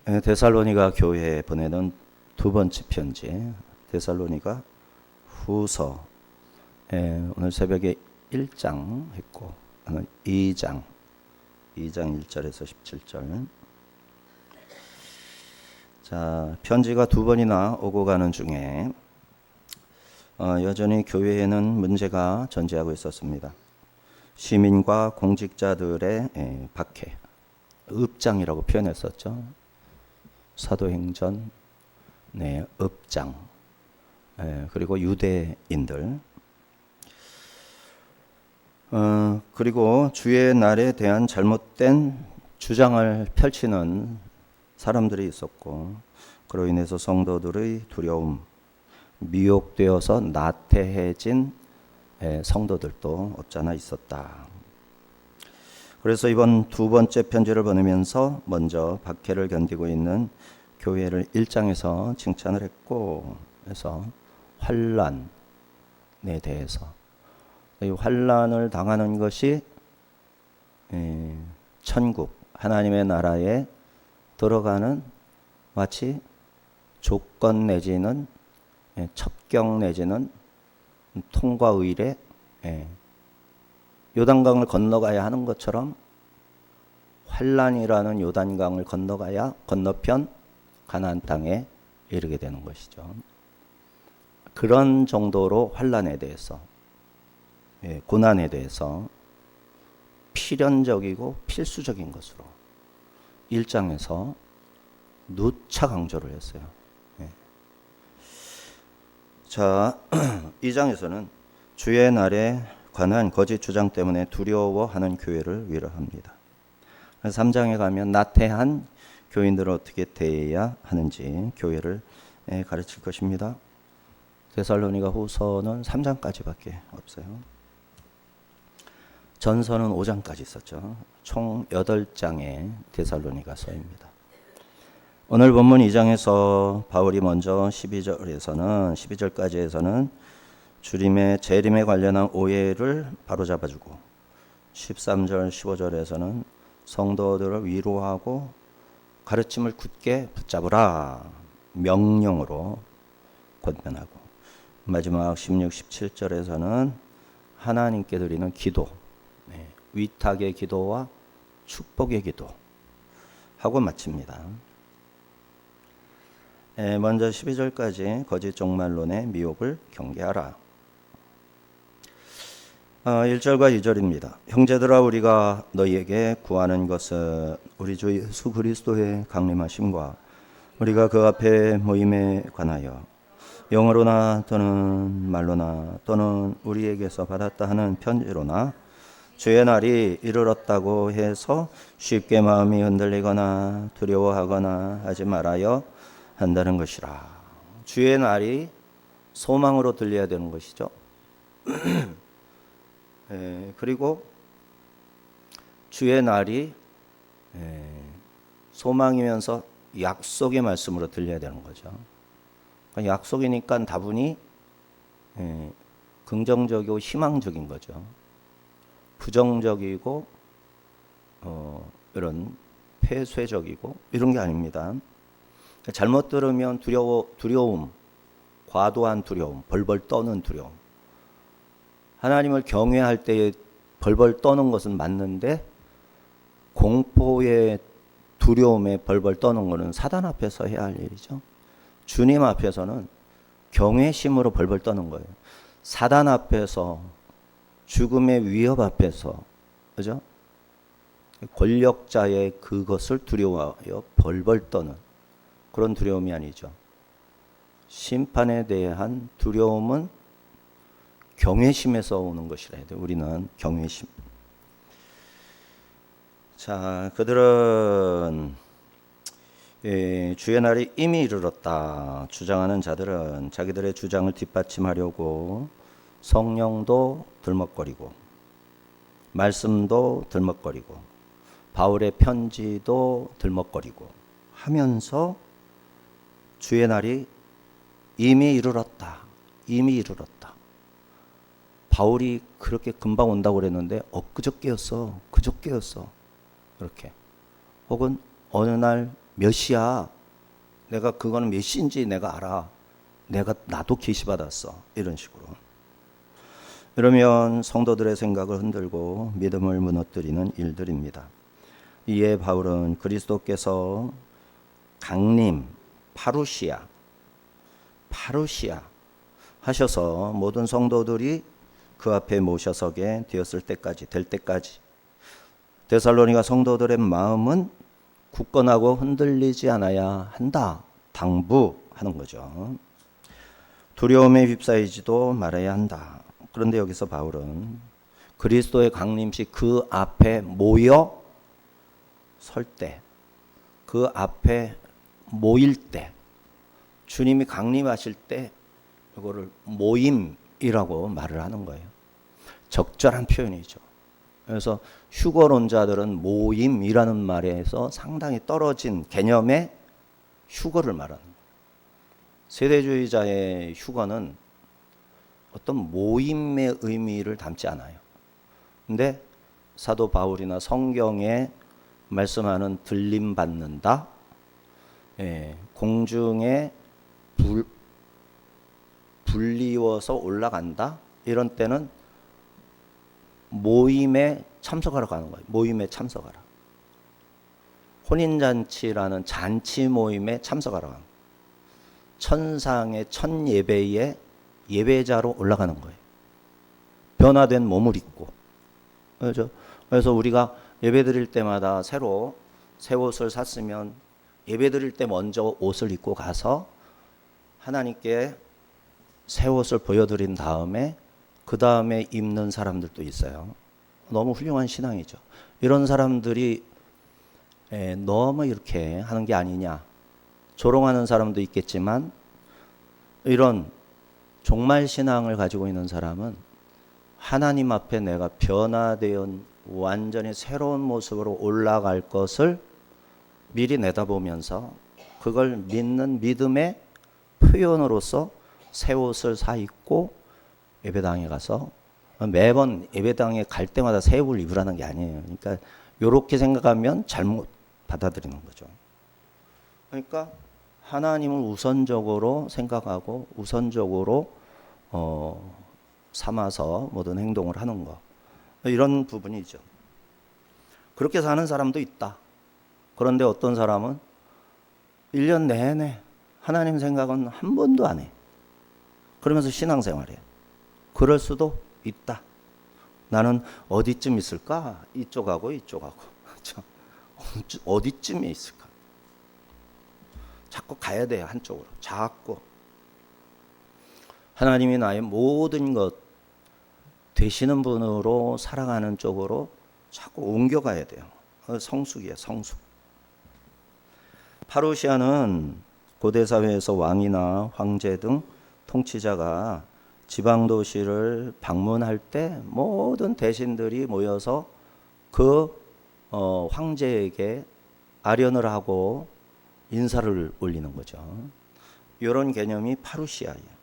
데살로니가 교회에 보내는 두 번째 편지, 데살로니가 후서. 오늘 새벽에 1장 했고, 오늘 2장 1절에서 17절. 자, 편지가 두 번이나 오고 가는 중에 여전히 교회에는 문제가 존재하고 있었습니다. 시민과 공직자들의 박해, 읍장이라고 표현했었죠. 사도행전, 읍장, 그리고 유대인들, 그리고 주의 날에 대한 잘못된 주장을 펼치는 사람들이 있었고, 그로 인해서 성도들의 두려움, 미혹되어서 나태해진 성도들도 없잖아 있었다. 그래서 이번 두 번째 편지를 보내면서 먼저 박해를 견디고 있는 교회를 1장에서 칭찬을 했고, 그래서 환난에 대해서, 이 환난을 당하는 것이 천국, 하나님의 나라에 들어가는 마치 조건 내지는 첩경 내지는 통과 의례, 요단강을 건너가야 하는 것처럼 환란이라는 요단강을 건너가야 건너편 가나안 땅에 이르게 되는 것이죠. 그런 정도로 환란에 대해서, 고난에 대해서 필연적이고 필수적인 것으로 1장에서 누차 강조를 했어요. 자, 2장에서는 주의 날에 관한 거짓 주장 때문에 두려워하는 교회를 위로합니다. 3장에 가면 나태한 교인들을 어떻게 대해야 하는지 교회를 가르칠 것입니다. 데살로니가 후서는 3장까지밖에 없어요. 전서는 5장까지 있었죠. 총 8장의 데살로니가서입니다. 오늘 본문 2장에서 바울이 먼저 12절까지에서는 주림의 재림에 관련한 오해를 바로잡아주고, 13절 15절에서는 성도들을 위로하고 가르침을 굳게 붙잡으라 명령으로 권면하고, 마지막 16, 17절에서는 하나님께 드리는 기도, 위탁의 기도와 축복의 기도 하고 마칩니다. 먼저 12절까지 거짓 종말론의 미혹을 경계하라. 1절과 2절입니다. 형제들아, 우리가 너희에게 구하는 것은 우리 주 예수 그리스도의 강림하심과 우리가 그 앞에 모임에 관하여 영어로나 또는 말로나 또는 우리에게서 받았다 하는 편지로나 주의 날이 이르렀다고 해서 쉽게 마음이 흔들리거나 두려워하거나 하지 말아요 한다는 것이라. 주의 날이 소망으로 들려야 되는 것이죠. 그리고 주의 날이 소망이면서 약속의 말씀으로 들려야 되는 거죠. 그러니까 약속이니까 다분히 긍정적이고 희망적인 거죠. 부정적이고 이런 폐쇄적이고 이런 게 아닙니다. 잘못 들으면 두려움, 과도한 두려움, 벌벌 떠는 두려움. 하나님을 경외할 때 벌벌 떠는 것은 맞는데, 공포의 두려움에 벌벌 떠는 것은 사단 앞에서 해야 할 일이죠. 주님 앞에서는 경외심으로 벌벌 떠는 거예요. 사단 앞에서, 죽음의 위협 앞에서, 그죠? 권력자의 그것을 두려워하여 벌벌 떠는 그런 두려움이 아니죠. 심판에 대한 두려움은 경외심에서 오는 것이라 해야 돼요. 우리는 경외심. 자, 그들은 주의 날이 이미 이르렀다 주장하는 자들은 자기들의 주장을 뒷받침하려고 성령도 들먹거리고, 말씀도 들먹거리고, 바울의 편지도 들먹거리고 하면서 주의 날이 이미 이르렀다. 바울이 그렇게 금방 온다고 그랬는데 엊그저께였어. 그저께였어. 그렇게. 혹은 어느 날 몇이야? 내가 그거는 몇 시인지 내가 알아. 나도 계시 받았어. 이런 식으로. 이러면 성도들의 생각을 흔들고 믿음을 무너뜨리는 일들입니다. 이에 바울은 그리스도께서 강림, 파루시아 하셔서 모든 성도들이 그 앞에 모셔서게 되었을 때까지, 될 때까지 데살로니가 성도들의 마음은 굳건하고 흔들리지 않아야 한다. 당부하는 거죠. 두려움에 휩싸이지도 말아야 한다. 그런데 여기서 바울은 그리스도의 강림시 그 앞에 모여 설 때, 그 앞에 모일 때, 주님이 강림하실 때 이거를 모임이라고 말을 하는 거예요. 적절한 표현이죠. 그래서 휴거론자들은 모임이라는 말에서 상당히 떨어진 개념의 휴거를 말하는 거예요. 세대주의자의 휴거는 어떤 모임의 의미를 담지 않아요. 근데 사도 바울이나 성경에 말씀하는 들림 받는다, 공중에 불리워서 올라간다, 이런 때는 모임에 참석하러 가는 거예요. 모임에 참석하라. 혼인잔치라는 잔치 모임에 참석하러 가는 거예요. 천상의 첫 예배에 예배자로 올라가는 거예요. 변화된 몸을 입고. 그래서 우리가 예배 드릴 때마다 새로 새 옷을 샀으면 예배 드릴 때 먼저 옷을 입고 가서 하나님께 새 옷을 보여드린 다음에 그 다음에 입는 사람들도 있어요. 너무 훌륭한 신앙이죠. 이런 사람들이 너무 이렇게 하는 게 아니냐. 조롱하는 사람도 있겠지만 이런 종말 신앙을 가지고 있는 사람은 하나님 앞에 내가 변화되어 완전히 새로운 모습으로 올라갈 것을 미리 내다보면서 그걸 믿는 믿음의 표현으로서 새 옷을 사 입고 예배당에 가서 매번 예배당에 갈 때마다 새 옷을 입으라는 게 아니에요. 그러니까 이렇게 생각하면 잘못 받아들이는 거죠. 그러니까 하나님을 우선적으로 생각하고 우선적으로 삼아서 모든 행동을 하는 것, 이런 부분이죠. 그렇게 사는 사람도 있다. 그런데 어떤 사람은 1년 내내 하나님 생각은 한 번도 안 해. 그러면서 신앙생활해. 그럴 수도 있다. 나는 어디쯤 있을까? 이쪽하고 이쪽하고. 어디쯤에 있을까? 자꾸 가야 돼요. 한쪽으로. 자꾸. 하나님이 나의 모든 것 되시는 분으로 살아가는 쪽으로 자꾸 옮겨가야 돼요. 성숙이에요. 성숙. 파루시아는 고대사회에서 왕이나 황제 등 통치자가 지방도시를 방문할 때 모든 대신들이 모여서 그 황제에게 아련을 하고 인사를 올리는 거죠. 이런 개념이 파루시아예요.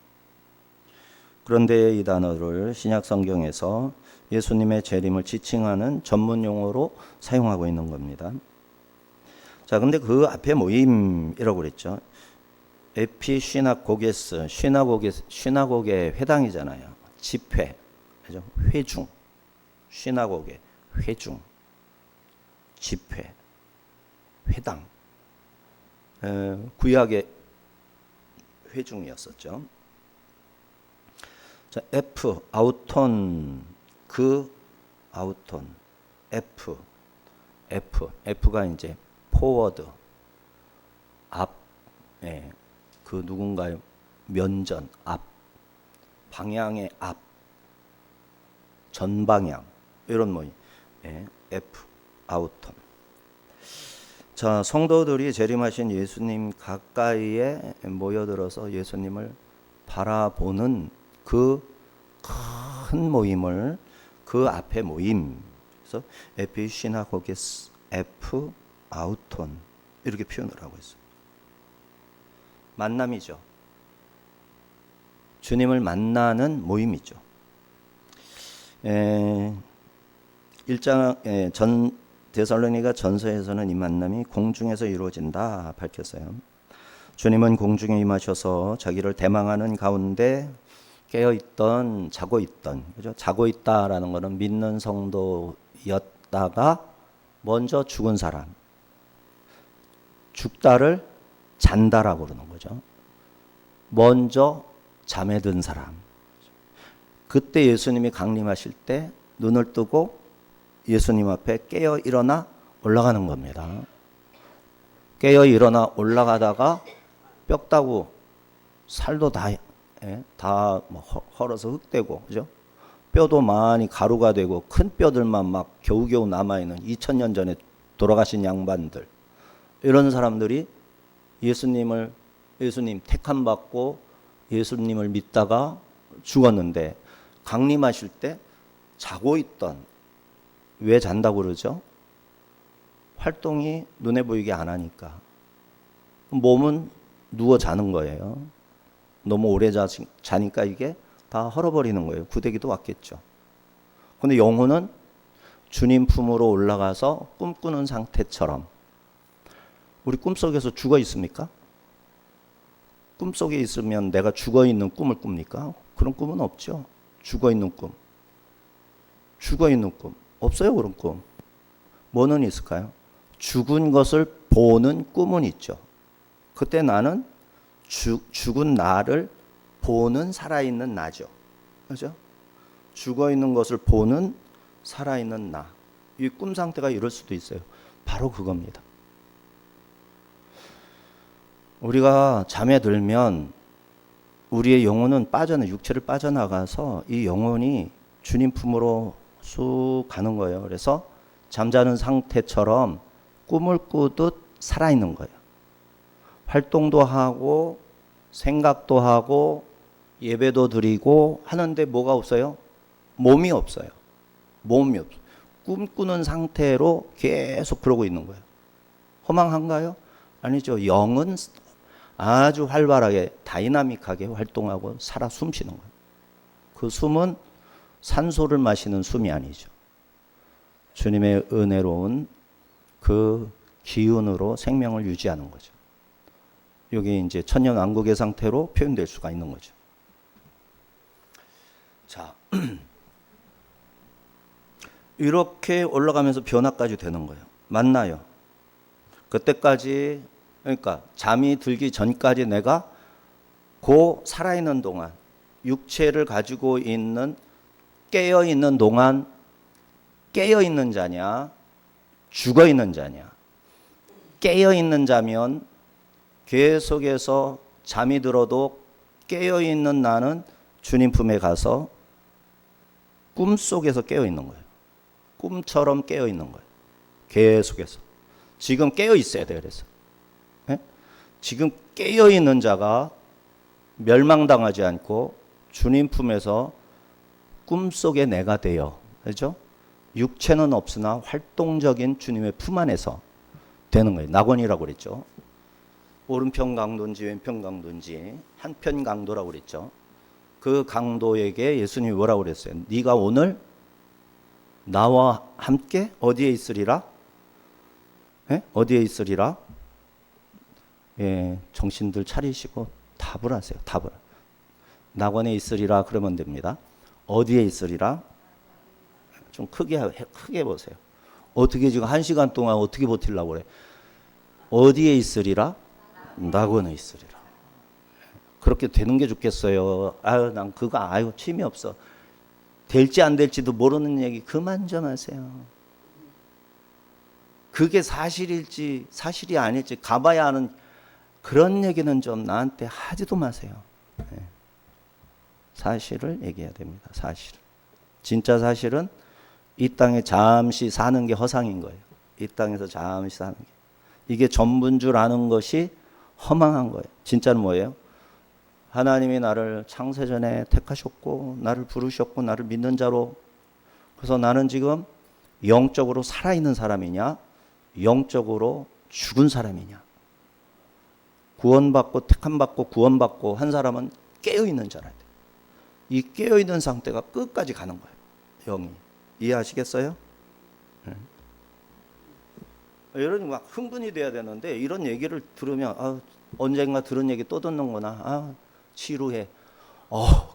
그런데 이 단어를 신약 성경에서 예수님의 재림을 지칭하는 전문 용어로 사용하고 있는 겁니다. 자, 근데 그 앞에 모임이라고 그랬죠. 에피시나고게스, 시나고게 회당이잖아요. 집회, 그죠? 회중, 시나고게, 회중, 집회, 회당. 구약의 회중이었었죠. 자, F, 아우톤, 그 아우톤, F가 이제 포워드, 앞, 그 누군가의 면전, 앞, 방향의 앞, 전방향, 이런 모임, F, 아우톤. 자, 성도들이 재림하신 예수님 가까이에 모여들어서 예수님을 바라보는 그 큰 모임을 그 앞에 모임. 그래서 에피시나고게스 F 아우톤 이렇게 표현을 하고 있어요. 만남이죠. 주님을 만나는 모임이죠. 1장 전 데살로니가 전서에서는 이 만남이 공중에서 이루어진다 밝혔어요. 주님은 공중에 임하셔서 자기를 대망하는 가운데 깨어있던, 자고 있던, 그죠? 자고 있다라는 것은 믿는 성도였다가 먼저 죽은 사람, 죽다를 잔다라고 그러는 거죠. 먼저 잠에 든 사람. 그때 예수님이 강림하실 때 눈을 뜨고 예수님 앞에 깨어 일어나 올라가는 겁니다. 깨어 일어나 올라가다가 뼈다구 살도 다 헐어서 흙되고, 그죠? 뼈도 많이 가루가 되고 큰 뼈들만 막 겨우겨우 남아있는 2000년 전에 돌아가신 양반들, 이런 사람들이 예수님 택함 받고 예수님을 믿다가 죽었는데 강림하실 때 자고 있던, 왜 잔다고 그러죠? 활동이 눈에 보이게 안 하니까. 몸은 누워 자는 거예요. 너무 오래 자니까 이게 다 헐어버리는 거예요. 구데기도 왔겠죠. 근데 영혼은 주님 품으로 올라가서 꿈꾸는 상태처럼. 우리 꿈속에서 죽어 있습니까? 꿈속에 있으면 내가 죽어 있는 꿈을 꿉니까? 그런 꿈은 없죠. 죽어 있는 꿈. 죽어 있는 꿈. 없어요, 그런 꿈. 뭐는 있을까요? 죽은 것을 보는 꿈은 있죠. 그때 나는 죽은 나를 보는 살아있는 나죠. 그죠? 죽어 있는 것을 보는 살아있는 나. 이 꿈 상태가 이럴 수도 있어요. 바로 그겁니다. 우리가 잠에 들면 우리의 영혼은 육체를 빠져나가서 이 영혼이 주님 품으로 쑥 가는 거예요. 그래서 잠자는 상태처럼 꿈을 꾸듯 살아있는 거예요. 활동도 하고 생각도 하고 예배도 드리고 하는데 뭐가 없어요? 몸이 없어요. 몸이 없어요. 꿈꾸는 상태로 계속 그러고 있는 거예요. 허망한가요? 아니죠. 영은 아주 활발하게 다이나믹하게 활동하고 살아 숨쉬는 거예요. 그 숨은 산소를 마시는 숨이 아니죠. 주님의 은혜로운 그 기운으로 생명을 유지하는 거죠. 이게 이제 천년왕국의 상태로 표현될 수가 있는 거죠. 자, 이렇게 올라가면서 변화까지 되는 거예요. 맞나요? 그때까지, 그러니까 잠이 들기 전까지 내가 살아있는 동안, 육체를 가지고 있는, 깨어있는 동안 깨어있는 자냐, 죽어있는 자냐. 깨어있는 자면 계속해서 잠이 들어도 깨어있는 나는 주님 품에 가서 꿈속에서 깨어있는 거예요. 꿈처럼 깨어있는 거예요. 계속해서. 지금 깨어있어야 돼요. 그래서 지금 깨어있는 자가 멸망당하지 않고 주님 품에서 꿈속의 내가 되어, 그렇죠? 육체는 없으나 활동적인 주님의 품 안에서 되는 거예요. 낙원이라고 그랬죠. 오른편 강도인지 왼편 강도인지 한편 강도라고 그랬죠. 그 강도에게 예수님이 뭐라고 그랬어요? 네가 오늘 나와 함께 어디에 있으리라? 어디에 있으리라? 예, 정신들 차리시고 답을 하세요. 답을. 낙원에 있으리라 그러면 됩니다. 어디에 있으리라? 좀 크게 보세요. 어떻게 지금 1시간 동안 어떻게 버틸라고 그래? 어디에 있으리라? 낙원에 있으리라. 그렇게 되는 게 좋겠어요. 난 그거 취미 없어. 될지 안 될지도 모르는 얘기 그만 좀 하세요. 그게 사실일지 사실이 아닐지 가봐야 하는 그런 얘기는 좀 나한테 하지도 마세요. 사실을 얘기해야 됩니다. 사실. 진짜 사실은 이 땅에 잠시 사는 게 허상인 거예요. 이 땅에서 잠시 사는 게. 이게 전부인 줄 아는 것이 허망한 거예요. 진짜는 뭐예요? 하나님이 나를 창세전에 택하셨고 나를 부르셨고 나를 믿는 자로, 그래서 나는 지금 영적으로 살아있는 사람이냐 영적으로 죽은 사람이냐. 구원받고 택함받고 구원받고 한 사람은 깨어있는 자라 돼요. 이 깨어있는 상태가 끝까지 가는 거예요. 영이. 이해하시겠어요? 이런 막 흥분이 돼야 되는데 이런 얘기를 들으면 언젠가 들은 얘기 또 듣는구나. 지루해.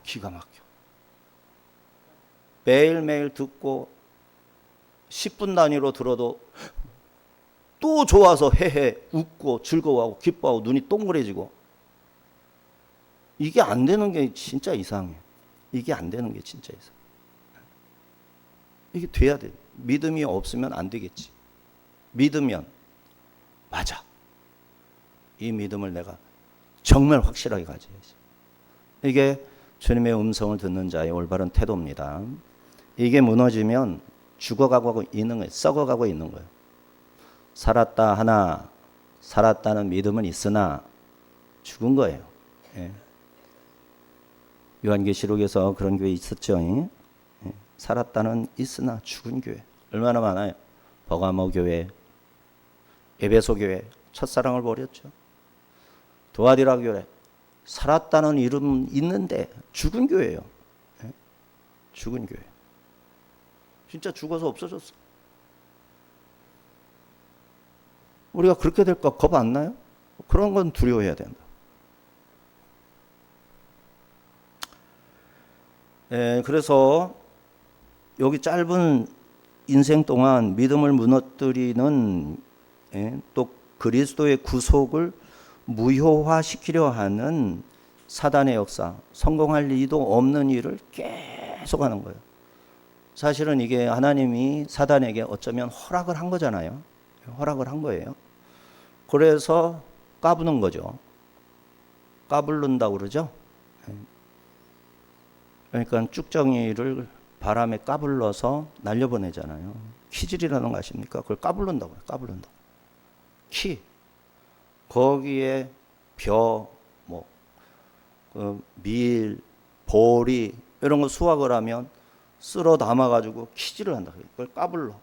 기가 막혀. 매일매일 듣고 10분 단위로 들어도 또 좋아서 헤헤 웃고 즐거워하고 기뻐하고 눈이 동그래지고, 이게 안 되는 게 진짜 이상해. 이게 안 되는 게 진짜 이상해. 이게 돼야 돼. 믿음이 없으면 안 되겠지. 믿으면 맞아. 이 믿음을 내가 정말 확실하게 가져야지. 이게 주님의 음성을 듣는 자의 올바른 태도입니다. 이게 무너지면 죽어가고 있는 거예요. 썩어가고 있는 거예요. 살았다 하나 살았다는 믿음은 있으나 죽은 거예요. 예. 요한계시록에서 그런 교회 있었죠. 예. 살았다는 있으나 죽은 교회 얼마나 많아요. 버가모 교회, 에베소 교회 첫사랑을 버렸죠. 도아디라 교회 살았다는 이름은 있는데 죽은 교회예요. 예? 죽은 교회. 진짜 죽어서 없어졌어. 우리가 그렇게 될까 겁 안 나요? 그런 건 두려워해야 된다. 예, 그래서 여기 짧은 인생 동안 믿음을 무너뜨리는, 또 그리스도의 구속을 무효화시키려 하는 사단의 역사, 성공할 리도 없는 일을 계속 하는 거예요. 사실은 이게 하나님이 사단에게 어쩌면 허락을 한 거잖아요. 허락을 한 거예요. 그래서 까부는 거죠. 까불른다고 그러죠. 그러니까 쭉정이를 바람에 까불러서 날려보내잖아요. 키질이라는 거 아십니까? 그걸 까불른다고 해요. 까불른다고. 키. 거기에 벼, 밀, 보리 이런 거 수확을 하면 쓸어 담아가지고 키질을 한다. 그걸 까불러.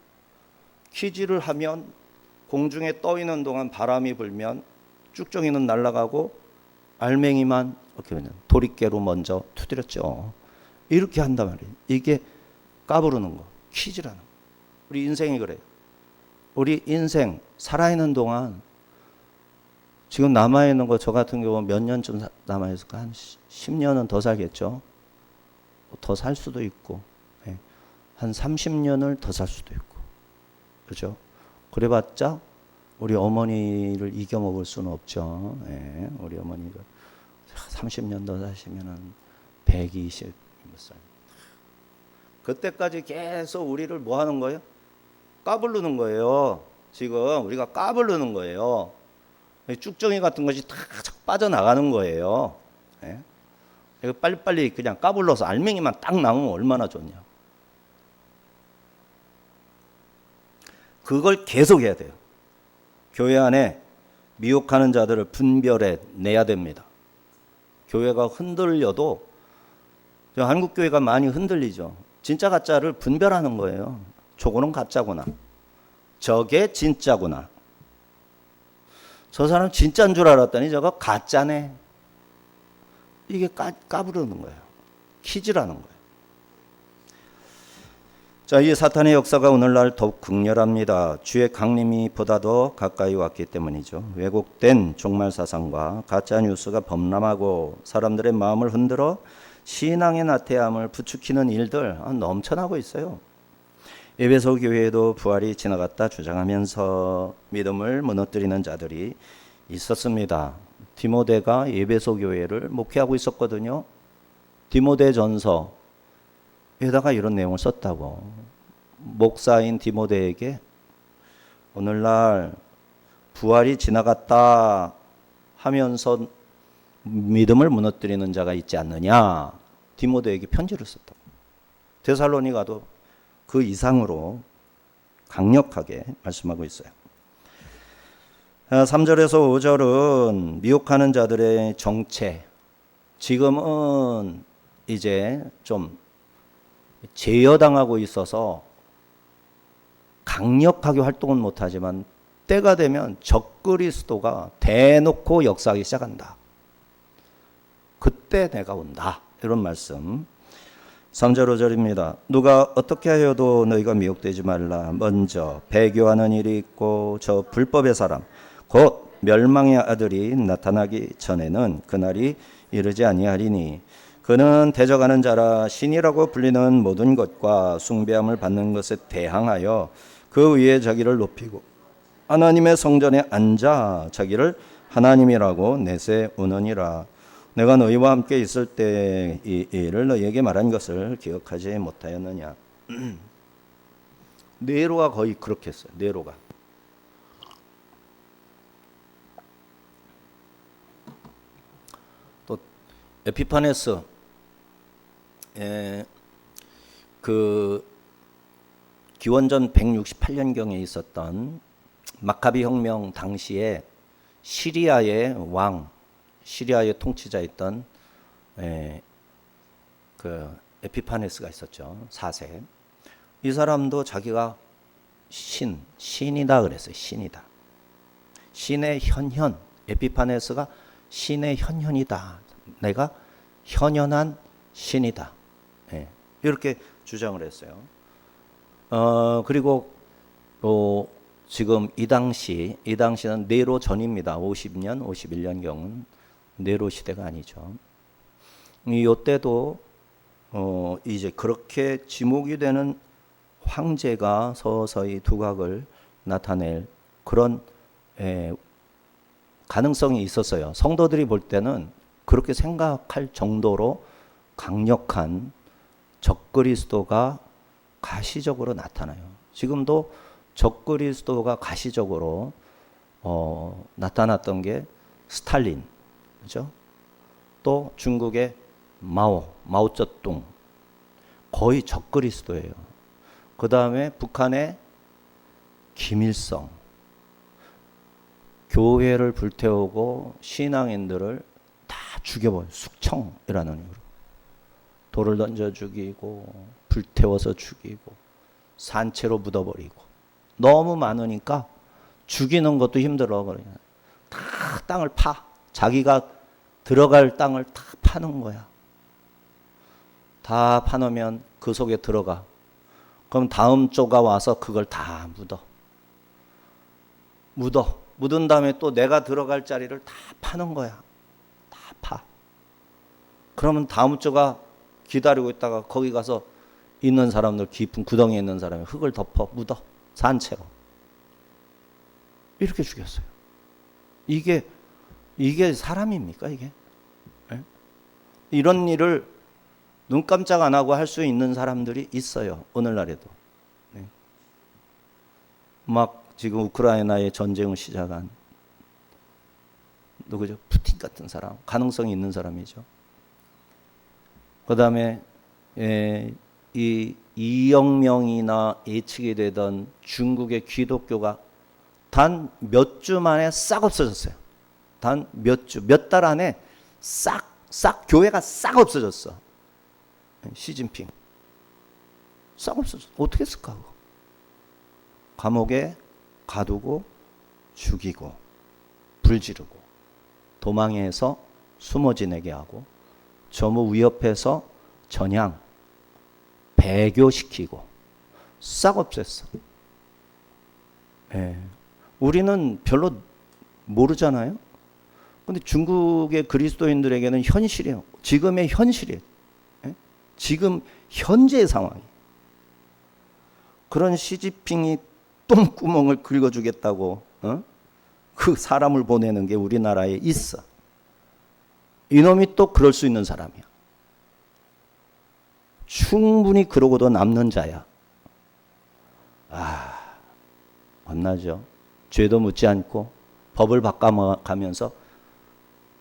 키질을 하면 공중에 떠 있는 동안 바람이 불면 쭉정이는 날아가고 알맹이만 이렇게 도리깨로 먼저 두드렸죠. 이렇게 한단 말이에요. 이게 까부르는 거, 키질하는 거. 우리 인생이 그래요. 우리 인생 살아있는 동안 지금 남아있는 거 저 같은 경우 몇 년쯤 남아있을까? 한 10년은 더 살겠죠. 더 살 수도 있고, 한 30년을 더 살 수도 있고, 그렇죠? 그래봤자 우리 어머니를 이겨먹을 수는 없죠. 우리 어머니가 30년 더 사시면은 120 몇 살. 그때까지 계속 우리를 뭐 하는 거예요? 까부르는 거예요. 지금 우리가 까부르는 거예요. 쭉정이 같은 것이 다 빠져나가는 거예요. 이거 빨리빨리 그냥 까불러서 알맹이만 딱 나오면 얼마나 좋냐. 그걸 계속 해야 돼요. 교회 안에 미혹하는 자들을 분별해 내야 됩니다. 교회가 흔들려도 한국 교회가 많이 흔들리죠. 진짜 가짜를 분별하는 거예요. 저거는 가짜구나. 저게 진짜구나. 저 사람 진짜인 줄 알았더니 저거 가짜네. 이게 까부르는 거예요. 키질하는 거예요. 자, 이 사탄의 역사가 오늘날 더욱 극렬합니다. 주의 강림이 보다 더 가까이 왔기 때문이죠. 왜곡된 종말 사상과 가짜 뉴스가 범람하고 사람들의 마음을 흔들어 신앙의 나태함을 부추기는 일들 넘쳐나고 있어요. 에베소 교회에도 부활이 지나갔다 주장하면서 믿음을 무너뜨리는 자들이 있었습니다. 디모데가 에베소 교회를 목회하고 있었거든요. 디모데전서에다가 이런 내용을 썼다고. 목사인 디모데에게 오늘날 부활이 지나갔다 하면서 믿음을 무너뜨리는 자가 있지 않느냐, 디모데에게 편지를 썼다고. 데살로니가도 그 이상으로 강력하게 말씀하고 있어요. 3절에서 5절은 미혹하는 자들의 정체. 지금은 이제 좀 제어당하고 있어서 강력하게 활동은 못하지만 때가 되면 적그리스도가 대놓고 역사하기 시작한다. 그때 내가 온다. 이런 말씀. 3절 5절입니다. 누가 어떻게 하여도 너희가 미혹되지 말라. 먼저 배교하는 일이 있고 저 불법의 사람 곧 멸망의 아들이 나타나기 전에는 그날이 이르지 아니하리니 그는 대적하는 자라 신이라고 불리는 모든 것과 숭배함을 받는 것에 대항하여 그 위에 자기를 높이고 하나님의 성전에 앉아 자기를 하나님이라고 내세우느니라. 내가 너희와 함께 있을 때 이 일을 너희에게 말한 것을 기억하지 못하였느냐. 네로가 거의 그렇게 했어요. 네로가. 또 에피파네스 그 기원전 168년경에 있었던 마카비 혁명 당시에 시리아의 왕, 시리아의 통치자였던 그 에피파네스가 있었죠. 4세. 이 사람도 자기가 신이다 그랬어요. 신이다. 신의 현현. 에피파네스가 신의 현현이다. 내가 현현한 신이다. 이렇게 주장을 했어요. 그리고 지금 이 당시는 네로 전입니다. 50년, 51년경은 네로 시대가 아니죠. 이때도 이제 그렇게 지목이 되는 황제가 서서히 두각을 나타낼 그런 가능성이 있었어요. 성도들이 볼 때는 그렇게 생각할 정도로 강력한 적그리스도가 가시적으로 나타나요. 지금도 적그리스도가 가시적으로 나타났던 게 스탈린, 그죠? 또 중국의 마오쩌둥, 거의 적그리스도예요. 그 다음에 북한의 김일성, 교회를 불태우고 신앙인들을 다 죽여버려요. 숙청이라는 이유로. 돌을 던져 죽이고 불태워서 죽이고 산채로 묻어버리고 너무 많으니까 죽이는 것도 힘들어. 그러냐. 다 땅을 자기가 들어갈 땅을 다 파는 거야. 다 파놓으면 그 속에 들어가. 그럼 다음 조가 와서 그걸 다 묻은 다음에 또 내가 들어갈 자리를 다 파는 거야. 다 파. 그러면 다음 조가 기다리고 있다가 거기 가서 있는 사람들, 깊은 구덩이에 있는 사람이 흙을 덮어 묻어 산채로 이렇게 죽였어요. 이게 사람입니까 이게? 네? 이런 일을 눈 깜짝 안 하고 할 수 있는 사람들이 있어요. 오늘날에도. 네. 막 지금 우크라이나의 전쟁을 시작한 누구죠? 푸틴 같은 사람, 가능성이 있는 사람이죠. 그 다음에 이 2억 명이나 예측이 되던 중국의 기독교가 단 몇 주 만에 싹 없어졌어요. 단 몇 달 안에 싹 교회가 싹 없어졌어. 시진핑 싹 없어졌어. 어떻게 했을까? 감옥에 가두고 죽이고 불 지르고 도망해서 숨어 지내게 하고 전부 위협해서 전향 배교시키고 싹 없앴어. 우리는 별로 모르잖아요. 근데 중국의 그리스도인들에게는 현실이에요. 지금의 현실이에요. 지금 현재의 상황이. 그런 시진핑이 똥구멍을 긁어주겠다고 그 사람을 보내는 게 우리나라에 있어. 이놈이 또 그럴 수 있는 사람이야. 충분히 그러고도 남는 자야. 만나죠. 죄도 묻지 않고 법을 바꿔가면서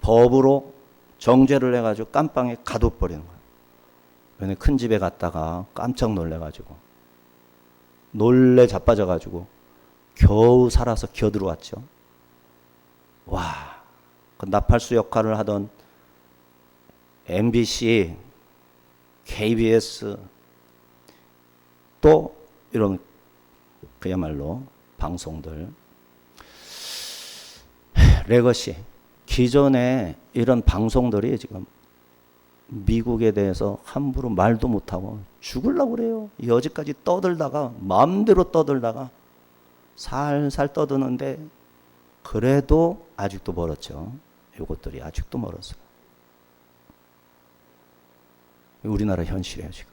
법으로 정죄를 해가지고 깜빵에 가둬버리는 거야. 그런데 큰 집에 갔다가 깜짝 놀래가지고 놀래 자빠져가지고 겨우 살아서 기어들어왔죠. 와, 그 나팔수 역할을 하던 MBC, KBS 또 이런 그야말로 방송들 레거시 기존에 이런 방송들이 지금 미국에 대해서 함부로 말도 못하고 죽으려고 그래요. 여지까지 떠들다가 마음대로 떠들다가 살살 떠드는데 그래도 아직도 멀었죠. 이것들이 아직도 멀었어요. 우리나라 현실이에요 지금.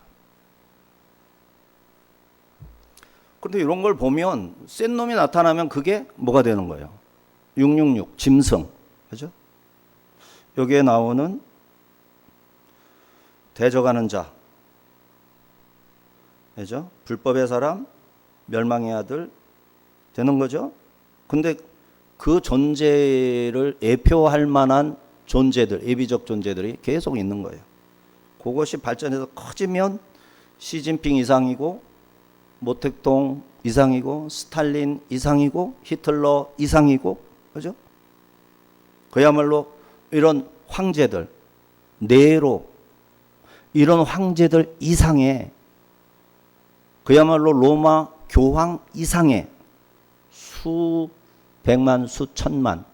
그런데 이런 걸 보면 센 놈이 나타나면 그게 뭐가 되는 거예요? 666 짐승, 그죠? 여기에 나오는 대적하는 자, 그죠? 불법의 사람, 멸망의 아들 되는 거죠. 근데 그 존재를 예표할 만한 존재들, 예비적 존재들이 계속 있는 거예요. 그것이 발전해서 커지면 시진핑 이상이고 모택동 이상이고 스탈린 이상이고 히틀러 이상이고, 그죠? 그야말로 이런 황제들, 네로 이런 황제들 이상의, 그야말로 로마 교황 이상의 수백만 수천만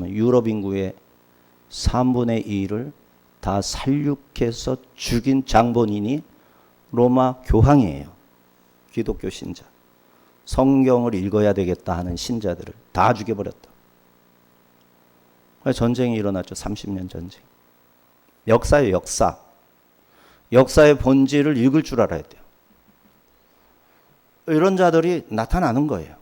유럽 인구의 3분의 2를 다 살육해서 죽인 장본인이 로마 교황이에요. 기독교 신자. 성경을 읽어야 되겠다 하는 신자들을 다 죽여버렸다. 전쟁이 일어났죠. 30년 전쟁. 역사예요, 역사. 역사의 본질을 읽을 줄 알아야 돼요. 이런 자들이 나타나는 거예요.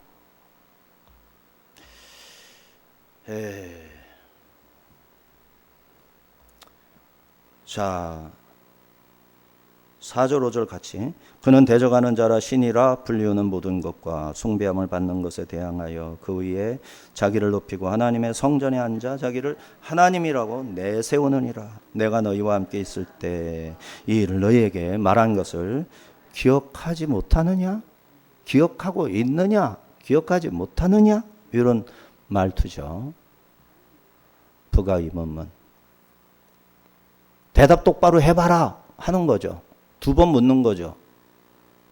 자, 4절 5절 같이. 그는 대적하는 자라 신이라 불리우는 모든 것과 숭배함을 받는 것에 대항하여 그 위에 자기를 높이고 하나님의 성전에 앉아 자기를 하나님이라고 내세우느니라. 내가 너희와 함께 있을 때 이 일을 너희에게 말한 것을 기억하지 못하느냐? 기억하고 있느냐? 기억하지 못하느냐? 이런 말투죠. 부가의문문. 대답 똑바로 해봐라 하는 거죠. 2번 묻는 거죠.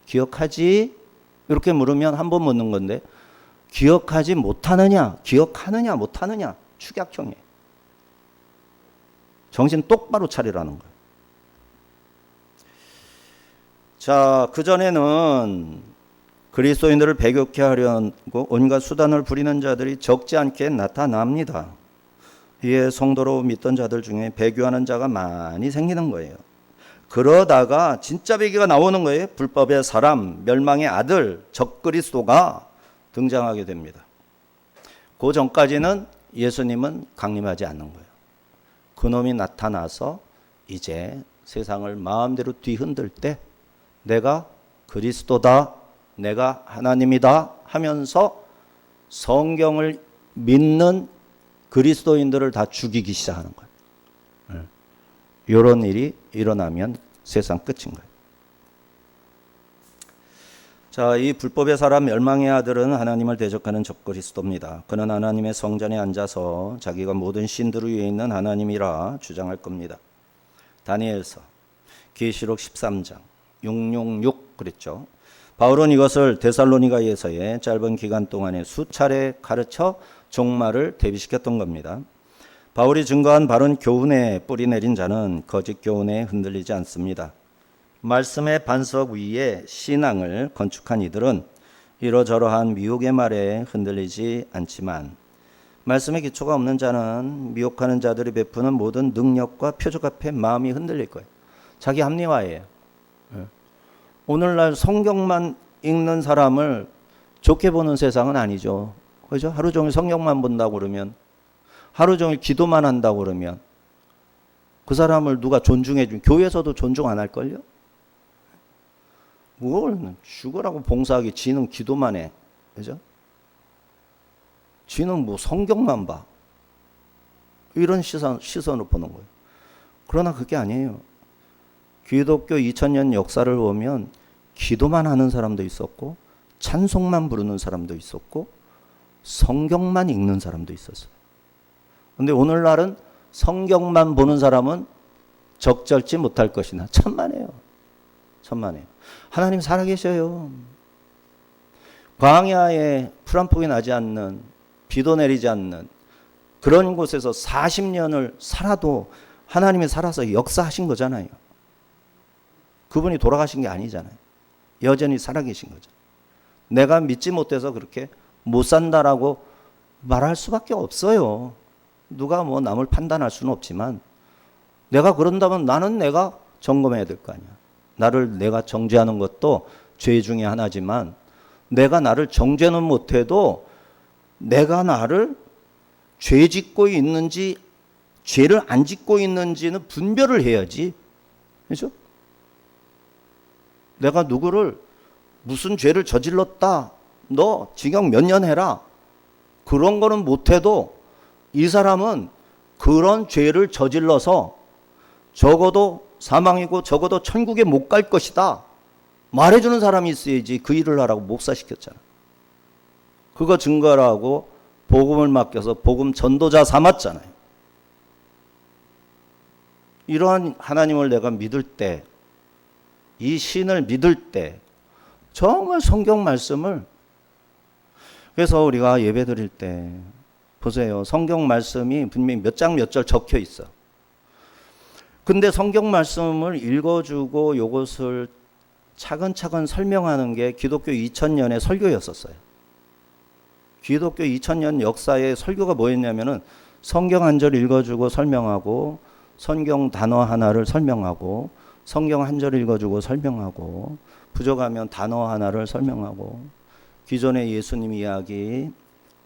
기억하지? 이렇게 물으면 1번 묻는 건데 기억하지 못하느냐? 기억하느냐? 못하느냐? 축약형이에요. 정신 똑바로 차리라는 거예요. 자, 그전에는 그리스도인들을 배교케 하려고 온갖 수단을 부리는 자들이 적지 않게 나타납니다. 이에 성도로 믿던 자들 중에 배교하는 자가 많이 생기는 거예요. 그러다가 진짜 배교가 나오는 거예요. 불법의 사람, 멸망의 아들, 적그리스도가 등장하게 됩니다. 그 전까지는 예수님은 강림하지 않는 거예요. 그놈이 나타나서 이제 세상을 마음대로 뒤흔들 때 내가 그리스도다, 내가 하나님이다 하면서 성경을 믿는 그리스도인들을 다 죽이기 시작하는 거예요. 이런 일이 일어나면 세상 끝인 거예요. 자, 이 불법의 사람 멸망의 아들은 하나님을 대적하는 적그리스도입니다. 그는 하나님의 성전에 앉아서 자기가 모든 신들 위에 있는 하나님이라 주장할 겁니다. 다니엘서, 계시록 13장 666 그랬죠. 바울은 이것을 데살로니가에서의 짧은 기간 동안에 수차례 가르쳐 종말을 대비시켰던 겁니다. 바울이 증거한 바른 교훈에 뿌리 내린 자는 거짓 교훈에 흔들리지 않습니다. 말씀의 반석 위에 신앙을 건축한 이들은 이러저러한 미혹의 말에 흔들리지 않지만 말씀의 기초가 없는 자는 미혹하는 자들이 베푸는 모든 능력과 표적 앞에 마음이 흔들릴 거예요. 자기 합리화예요. 오늘날 성경만 읽는 사람을 좋게 보는 세상은 아니죠. 그죠? 하루 종일 성경만 본다고 그러면, 하루 종일 기도만 한다고 그러면 그 사람을 누가 존중해 주면 교회에서도 존중 안 할걸요? 뭘 죽으라고 봉사하기, 지는 기도만 해. 그죠? 지는 뭐 성경만 봐. 이런 시선으로 보는 거예요. 그러나 그게 아니에요. 기독교 2000년 역사를 보면 기도만 하는 사람도 있었고 찬송만 부르는 사람도 있었고 성경만 읽는 사람도 있었어요. 그런데 오늘날은 성경만 보는 사람은 적절치 못할 것이나 천만에요. 천만에요. 하나님 살아계셔요. 광야에 풀 한 폭이 나지 않는, 비도 내리지 않는 그런 곳에서 40년을 살아도 하나님이 살아서 역사하신 거잖아요. 그분이 돌아가신 게 아니잖아요. 여전히 살아계신 거죠. 내가 믿지 못해서 그렇게 못 산다라고 말할 수밖에 없어요. 누가 뭐 남을 판단할 수는 없지만 내가 그런다면 나는 내가 점검해야 될 거 아니야. 나를 내가 정죄하는 것도 죄 중에 하나지만 내가 나를 정죄는 못해도 내가 나를 죄 짓고 있는지 죄를 안 짓고 있는지는 분별을 해야지. 그렇죠? 내가 누구를 무슨 죄를 저질렀다. 너 징역 몇 년 해라. 그런 거는 못해도 이 사람은 그런 죄를 저질러서 적어도 사망이고 적어도 천국에 못 갈 것이다. 말해주는 사람이 있어야지 그 일을 하라고 목사시켰잖아. 그거 증거라고 복음을 맡겨서 복음 전도자 삼았잖아요. 이러한 하나님을 내가 믿을 때, 이 신을 믿을 때 정말 성경 말씀을, 그래서 우리가 예배 드릴 때 보세요. 성경 말씀이 분명히 몇 장 몇 절 적혀 있어. 근데 성경 말씀을 읽어주고 이것을 차근차근 설명하는 게 기독교 2000년의 설교였었어요. 기독교 2000년 역사의 설교가 뭐였냐면은 성경 한 절 읽어주고 설명하고, 성경 단어 하나를 설명하고, 성경 한 절 읽어주고 설명하고, 부족하면 단어 하나를 설명하고, 기존의 예수님 이야기,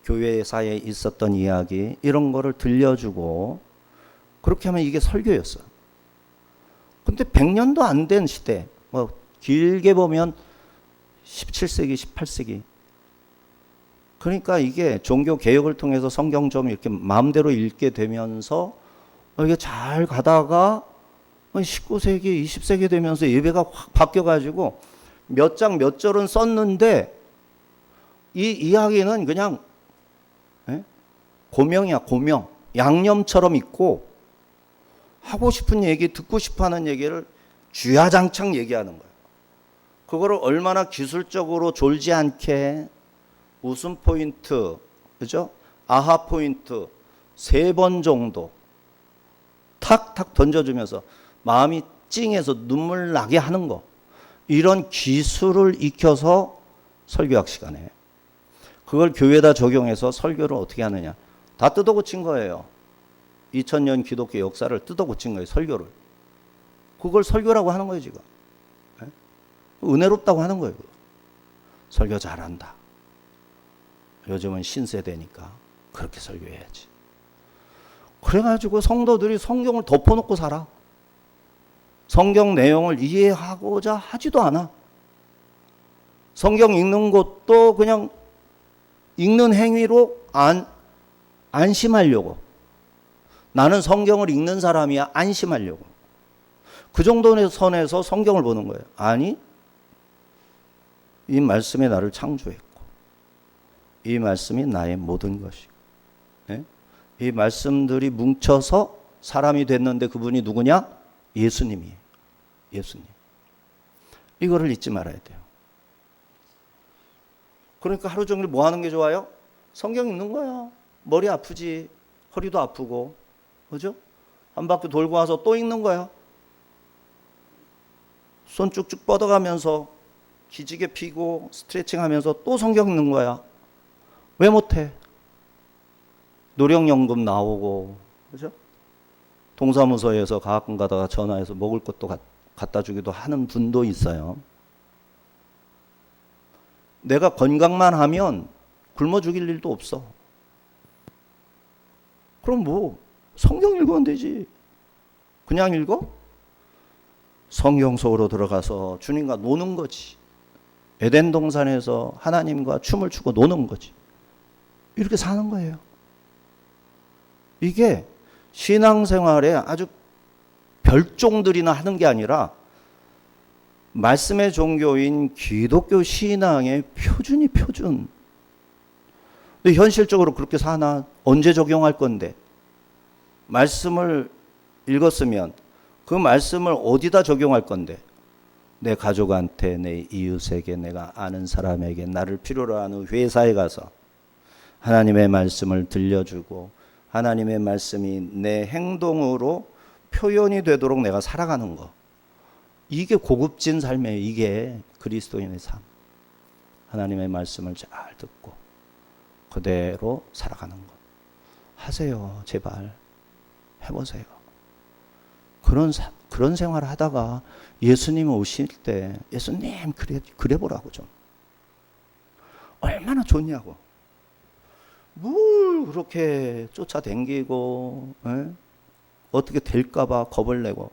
교회사에 있었던 이야기, 이런 거를 들려주고, 그렇게 하면 이게 설교였어. 근데 100년도 안 된 시대, 뭐 길게 보면 17세기, 18세기. 그러니까 이게 종교 개혁을 통해서 성경 좀 이렇게 마음대로 읽게 되면서 이게 잘 가다가 19세기, 20세기 되면서 예배가 확 바뀌어가지고 몇 장 몇 절은 썼는데 이 이야기는 그냥 고명이야, 고명. 양념처럼 있고 하고 싶은 얘기, 듣고 싶어 하는 얘기를 주야장창 얘기하는 거예요. 그거를 얼마나 기술적으로 졸지 않게 웃음 포인트, 그죠? 아하 포인트 3번 정도 탁탁 던져주면서 마음이 찡해서 눈물 나게 하는 거. 이런 기술을 익혀서 설교학 시간에 그걸 교회에다 적용해서 설교를 어떻게 하느냐. 다 뜯어고친 거예요. 2000년 기독교 역사를 뜯어고친 거예요. 설교를. 그걸 설교라고 하는 거예요. 지금. 은혜롭다고 하는 거예요. 설교 잘한다. 요즘은 신세대니까 그렇게 설교해야지. 그래가지고 성도들이 성경을 덮어놓고 살아. 성경 내용을 이해하고자 하지도 않아. 성경 읽는 것도 그냥 읽는 행위로 안심하려고. 나는 성경을 읽는 사람이야. 안심하려고. 그 정도의 선에서 성경을 보는 거예요. 아니, 이 말씀이 나를 창조했고 이 말씀이 나의 모든 것이고, 이 말씀들이 뭉쳐서 사람이 됐는데 그분이 누구냐? 예수님이에요. 예수님. 이거를 잊지 말아야 돼요. 그러니까 하루 종일 뭐 하는 게 좋아요? 성경 읽는 거야. 머리 아프지. 허리도 아프고. 그죠? 한 바퀴 돌고 와서 또 읽는 거야. 손 쭉쭉 뻗어가면서 기지개 피고 스트레칭 하면서 또 성경 읽는 거야. 왜 못해? 노령연금 나오고, 그죠? 동사무소에서 가끔 가다가 전화해서 먹을 것도 갖다 주기도 하는 분도 있어요. 내가 건강만 하면 굶어 죽일 일도 없어. 그럼 뭐 성경 읽으면 되지. 그냥 읽어? 성경 속으로 들어가서 주님과 노는 거지. 에덴 동산에서 하나님과 춤을 추고 노는 거지. 이렇게 사는 거예요. 이게 신앙생활에 아주 별종들이나 하는 게 아니라 말씀의 종교인 기독교 신앙의 표준이 표준. 근데 현실적으로 그렇게 사나? 언제 적용할 건데? 말씀을 읽었으면 그 말씀을 어디다 적용할 건데? 내 가족한테, 내 이웃에게, 내가 아는 사람에게, 나를 필요로 하는 회사에 가서 하나님의 말씀을 들려주고 하나님의 말씀이 내 행동으로 표현이 되도록 내가 살아가는 거. 이게 고급진 삶이에요. 이게 그리스도인의 삶. 하나님의 말씀을 잘 듣고 그대로 살아가는 거. 하세요. 제발. 해보세요. 그런 생활을 하다가 예수님 오실 때 예수님 그래 보라고 좀. 얼마나 좋냐고. 뭘 그렇게 쫓아다니고 어떻게 될까봐 겁을 내고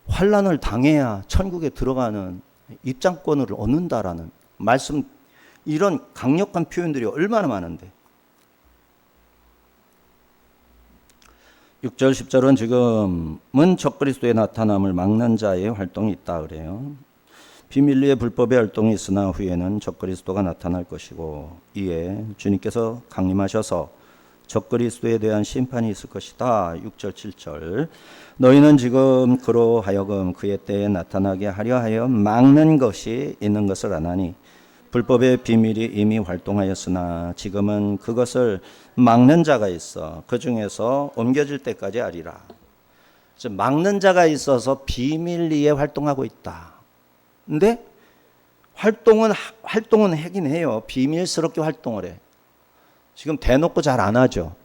환난을 당해야 천국에 들어가는 입장권을 얻는다라는 말씀, 이런 강력한 표현들이 얼마나 많은데 6절 10절은 지금은 적그리스도의 나타남을 막는 자의 활동이 있다 그래요. 비밀리에 불법의 활동이 있으나 후에는 적그리스도가 나타날 것이고 이에 주님께서 강림하셔서 적그리스도에 대한 심판이 있을 것이다. 6절 7절 너희는 지금 그로 하여금 그의 때에 나타나게 하려 하여 막는 것이 있는 것을 아나니 불법의 비밀이 이미 활동하였으나 지금은 그것을 막는 자가 있어 그 중에서 옮겨질 때까지 아리라. 막는 자가 있어서 비밀리에 활동하고 있다. 근데 활동은 하긴 해요. 비밀스럽게 활동을 해. 지금 대놓고 잘 안 하죠.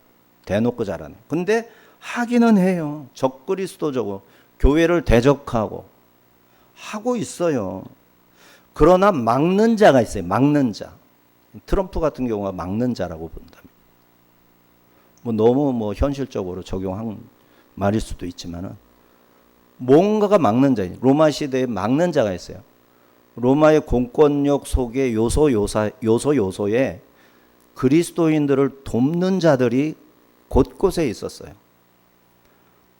대놓고 잘 안 해. 근데 하기는 해요. 적그리스도적으로 교회를 대적하고 하고 있어요. 그러나 막는 자가 있어요. 막는 자. 트럼프 같은 경우가 막는 자라고 본다면 너무 현실적으로 적용한 말일 수도 있지만은 뭔가가 막는 자예요. 로마 시대에 막는 자가 있어요. 로마의 공권력 속의 요소에 그리스도인들을 돕는 자들이 곳곳에 있었어요.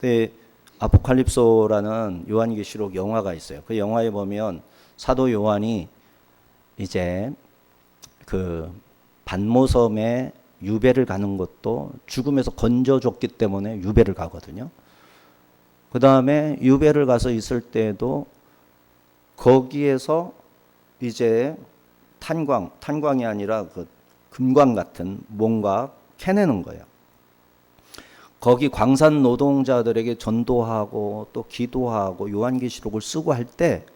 근데 아포칼립소라는 요한계시록 영화가 있어요. 그 영화에 보면 사도 요한이 이제 그 반모섬에 유배를 가는 것도 죽음에서 건져줬기 때문에 유배를 가거든요. 그 다음에 유배를 가서 있을 때도 거기에서 이제 탄광이 아니라 그 금광 같은 뭔가 캐내는 거예요. 거기 광산 노동자들에게 전도하고 또 기도하고 요한계시록을 쓰고 할 때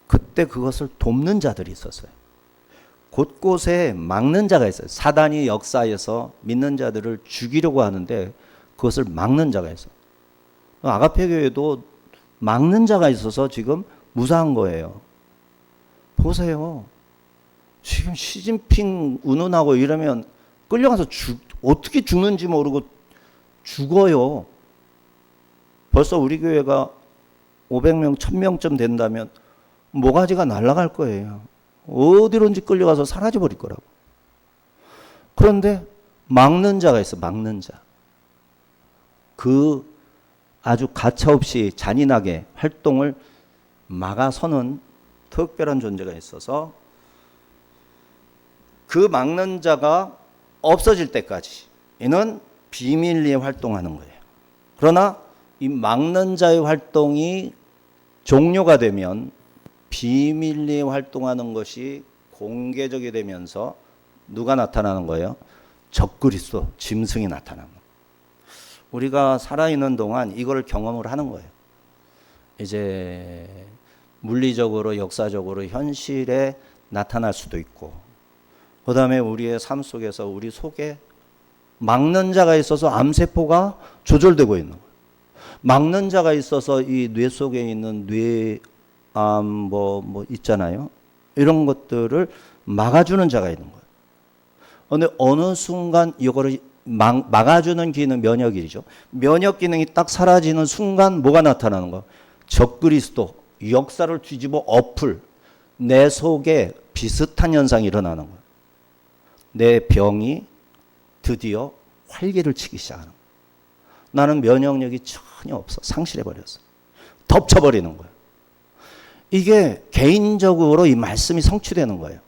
그때 그것을 돕는 자들이 있었어요. 곳곳에 막는 자가 있어요. 사단이 역사에서 믿는 자들을 죽이려고 하는데 그것을 막는 자가 있어요. 아가페 교회도 막는 자가 있어서 지금 무사한 거예요. 보세요. 지금 시진핑 운운하고 이러면 끌려가서 어떻게 죽는지 모르고 죽어요. 벌써 우리 교회가 500명, 1000명쯤 된다면 모가지가 날아갈 거예요. 어디론지 끌려가서 사라져 버릴 거라고. 그런데 막는 자가 있어. 막는 자. 그 아주 가차없이 잔인하게 활동을 막아서는 특별한 존재가 있어서 그 막는 자가 없어질 때까지 이는 비밀리에 활동하는 거예요. 그러나 이 막는 자의 활동이 종료가 되면 비밀리에 활동하는 것이 공개적이 되면서 누가 나타나는 거예요? 적그리스도, 짐승이 나타나는 거예요. 우리가 살아있는 동안 이걸 경험을 하는 거예요. 이제 물리적으로 역사적으로 현실에 나타날 수도 있고 그 다음에 우리의 삶 속에서 우리 속에 막는 자가 있어서 암세포가 조절되고 있는 거예요. 막는 자가 있어서 이 뇌 속에 있는 뇌암 뭐 있잖아요. 이런 것들을 막아주는 자가 있는 거예요. 그런데 어느 순간 이거를 막아주는 기능 면역이죠. 면역 기능이 딱 사라지는 순간 뭐가 나타나는 거예요? 적그리스도 역사를 뒤집어 엎을 내 속에 비슷한 현상이 일어나는 거예요. 내 병이 드디어 활기를 치기 시작하는 거예요. 나는 면역력이 전혀 없어. 상실해버렸어. 덮쳐버리는 거예요. 이게 개인적으로 이 말씀이 성취되는 거예요.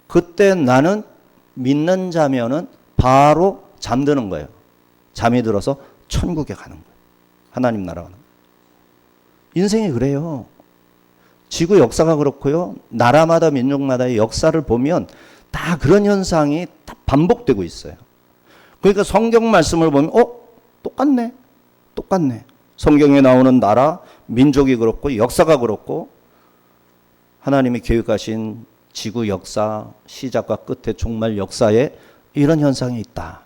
그때 나는 믿는 자면은 바로 잠드는 거예요. 잠이 들어서 천국에 가는 거예요. 하나님 나라 가는 거예요. 인생이 그래요. 지구 역사가 그렇고요. 나라마다 민족마다의 역사를 보면 다 그런 현상이 다 반복되고 있어요. 그러니까 성경 말씀을 보면 똑같네. 똑같네. 성경에 나오는 나라, 민족이 그렇고 역사가 그렇고 하나님이 계획하신 지구 역사 시작과 끝에 종말 역사에 이런 현상이 있다.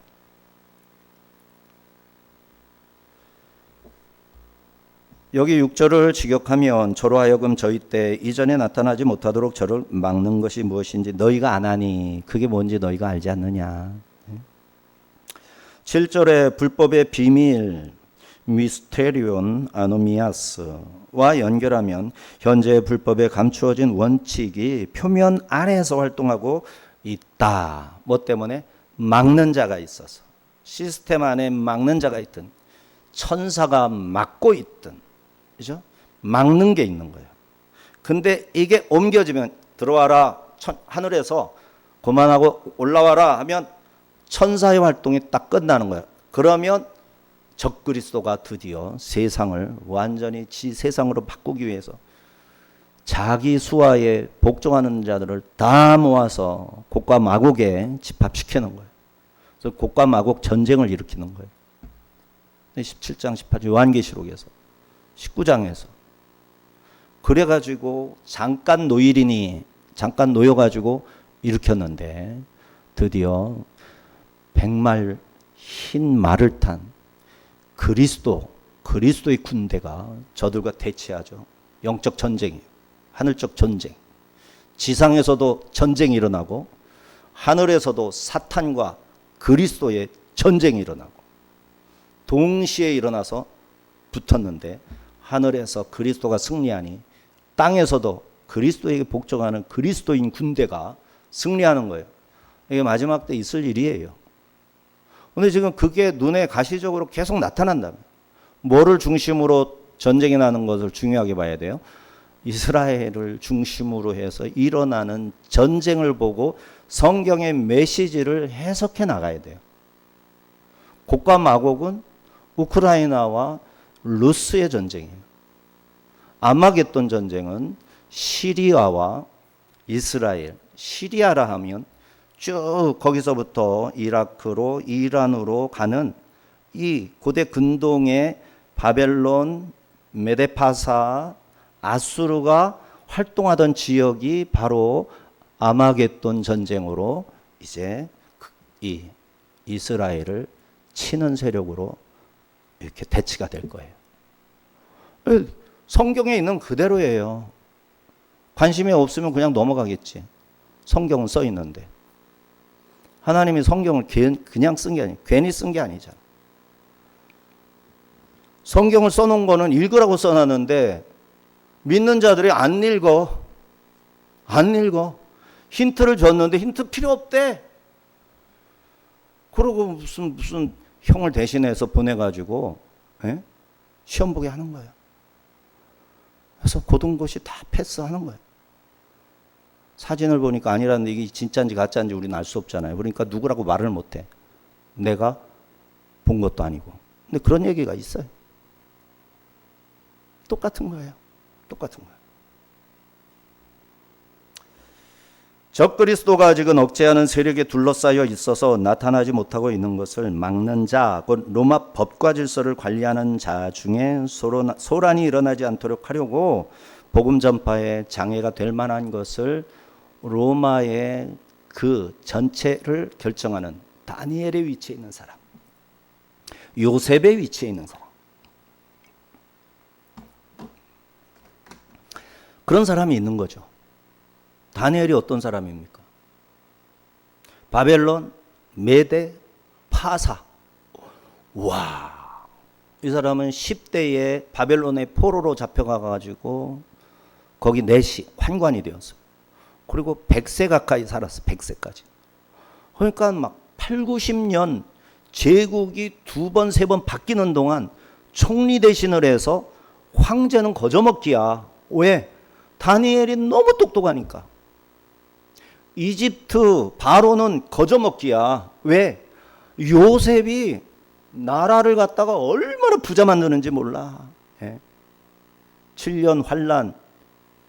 여기 6절을 직역하면 저로 하여금 저희 때 이전에 나타나지 못하도록 저를 막는 것이 무엇인지 너희가 안 하니 그게 뭔지 너희가 알지 않느냐. 7절에 불법의 비밀 미스테리온 아노미아스와 연결하면 현재의 불법에 감추어진 원칙이 표면 안에서 활동하고 있다. 뭐 때문에? 막는 자가 있어서. 시스템 안에 막는 자가 있든 천사가 막고 있든 그죠? 막는 게 있는 거예요. 근데 이게 옮겨지면 들어와라 하늘에서 그만하고 올라와라 하면 천사의 활동이 딱 끝나는 거예요. 그러면 적그리스도가 드디어 세상을 완전히 지 세상으로 바꾸기 위해서 자기 수하에 복종하는 자들을 다 모아서 곡과 마곡에 집합시키는 거예요. 그래서 곡과 마곡 전쟁을 일으키는 거예요. 17장 18절 요한계시록에서 19장에서 그래가지고 잠깐 노일이니 잠깐 놓여가지고 일으켰는데 드디어 백말 흰 말을 탄 그리스도의 군대가 저들과 대치하죠. 영적 전쟁이에요. 하늘적 전쟁. 지상에서도 전쟁이 일어나고 하늘에서도 사탄과 그리스도의 전쟁이 일어나고 동시에 일어나서 붙었는데 하늘에서 그리스도가 승리하니 땅에서도 그리스도에게 복종하는 그리스도인 군대가 승리하는 거예요. 이게 마지막 때 있을 일이에요. 근데 지금 그게 눈에 가시적으로 계속 나타난다면 뭐를 중심으로 전쟁이 나는 것을 중요하게 봐야 돼요. 이스라엘을 중심으로 해서 일어나는 전쟁을 보고 성경의 메시지를 해석해 나가야 돼요. 곡과 마곡은 우크라이나와 루스의 전쟁이에요. 아마겟돈 전쟁은 시리아와 이스라엘, 시리아라 하면 쭉 거기서부터 이라크로 이란으로 가는 이 고대 근동의 바벨론, 메데파사, 아수르가 활동하던 지역이 바로 아마겟돈 전쟁으로 이제 이 이스라엘을 치는 세력으로 이렇게 대치가 될 거예요. 성경에 있는 그대로예요. 관심이 없으면 그냥 넘어가겠지. 성경은 써 있는데. 하나님이 성경을 그냥 쓴 게 아니에요. 괜히 쓴 게 아니잖아. 성경을 써놓은 거는 읽으라고 써놨는데 믿는 자들이 안 읽어. 안 읽어. 힌트를 줬는데 힌트 필요 없대. 그러고 무슨 형을 대신해서 보내가지고 시험 보게 하는 거예요. 그래서 고등고시 다 패스하는 거예요. 사진을 보니까 아니라는데 이게 진짜인지 가짜인지 우리는 알 수 없잖아요. 그러니까 누구라고 말을 못해. 내가 본 것도 아니고. 근데 그런 얘기가 있어요. 똑같은 거예요. 똑같은 거예요. 적그리스도가 아직은 억제하는 세력에 둘러싸여 있어서 나타나지 못하고 있는 것을 막는 자, 곧 로마 법과 질서를 관리하는 자 중에 소란이 일어나지 않도록 하려고 복음 전파에 장애가 될 만한 것을 로마의 그 전체를 결정하는 다니엘의 위치에 있는 사람, 요셉의 위치에 있는 사람, 그런 사람이 있는 거죠. 다니엘이 어떤 사람입니까? 바벨론, 메데, 파사. 와, 이 사람은 10대에 바벨론의 포로로 잡혀가가지고 거기 내시 환관이 되었어요. 그리고 100세 가까이 살았어. 100세까지. 그러니까 막 8, 90년 제국이 2번, 3번 바뀌는 동안 총리 대신을 해서 황제는 거저먹기야. 왜? 다니엘이 너무 똑똑하니까. 이집트 바로는 거저먹기야. 왜? 요셉이 나라를 갖다가 얼마나 부자 만드는지 몰라. 7년 환란,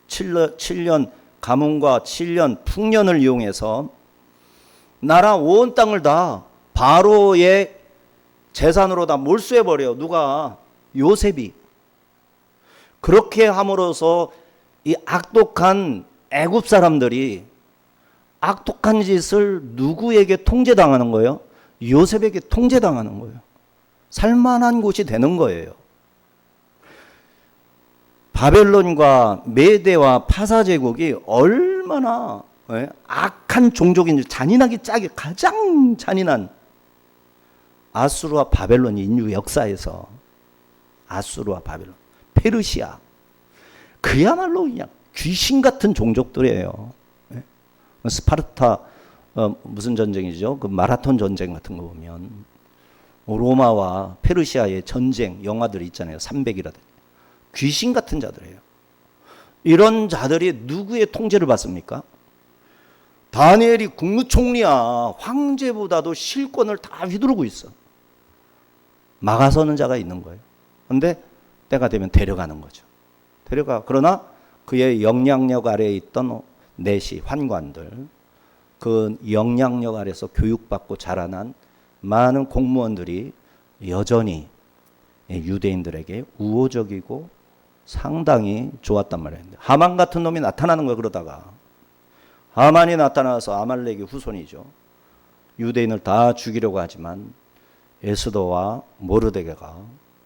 7년 가뭄과 7년 풍년을 이용해서 나라 온 땅을 다 바로의 재산으로 다 몰수해버려. 누가? 요셉이. 그렇게 함으로써 이 악독한 애굽 사람들이 악독한 짓을 누구에게 통제당하는 거예요? 요셉에게 통제당하는 거예요. 살만한 곳이 되는 거예요. 바벨론과 메대와 파사 제국이 얼마나 악한 종족인지, 잔인하기 짝이 가장 잔인한 아수르와 바벨론 인류 역사에서, 아수르와 바벨론, 페르시아, 그야말로 그냥 귀신 같은 종족들이에요. 스파르타 무슨 전쟁이죠? 그 마라톤 전쟁 같은 거 보면 로마와 페르시아의 전쟁 영화들이 있잖아요. 300이라든지. 귀신 같은 자들이에요. 이런 자들이 누구의 통제를 받습니까? 다니엘이 국무총리야. 황제보다도 실권을 다 휘두르고 있어. 막아서는 자가 있는 거예요. 그런데 때가 되면 데려가는 거죠. 데려가. 그러나 그의 영향력 아래에 있던 내시, 환관들, 그 영향력 아래서 교육받고 자라난 많은 공무원들이 여전히 유대인들에게 우호적이고 상당히 좋았단 말이에요. 하만 같은 놈이 나타나는 거예요. 그러다가 하만이 나타나서 아말렉의 후손이죠. 유대인을 다 죽이려고 하지만 에스더와 모르드게가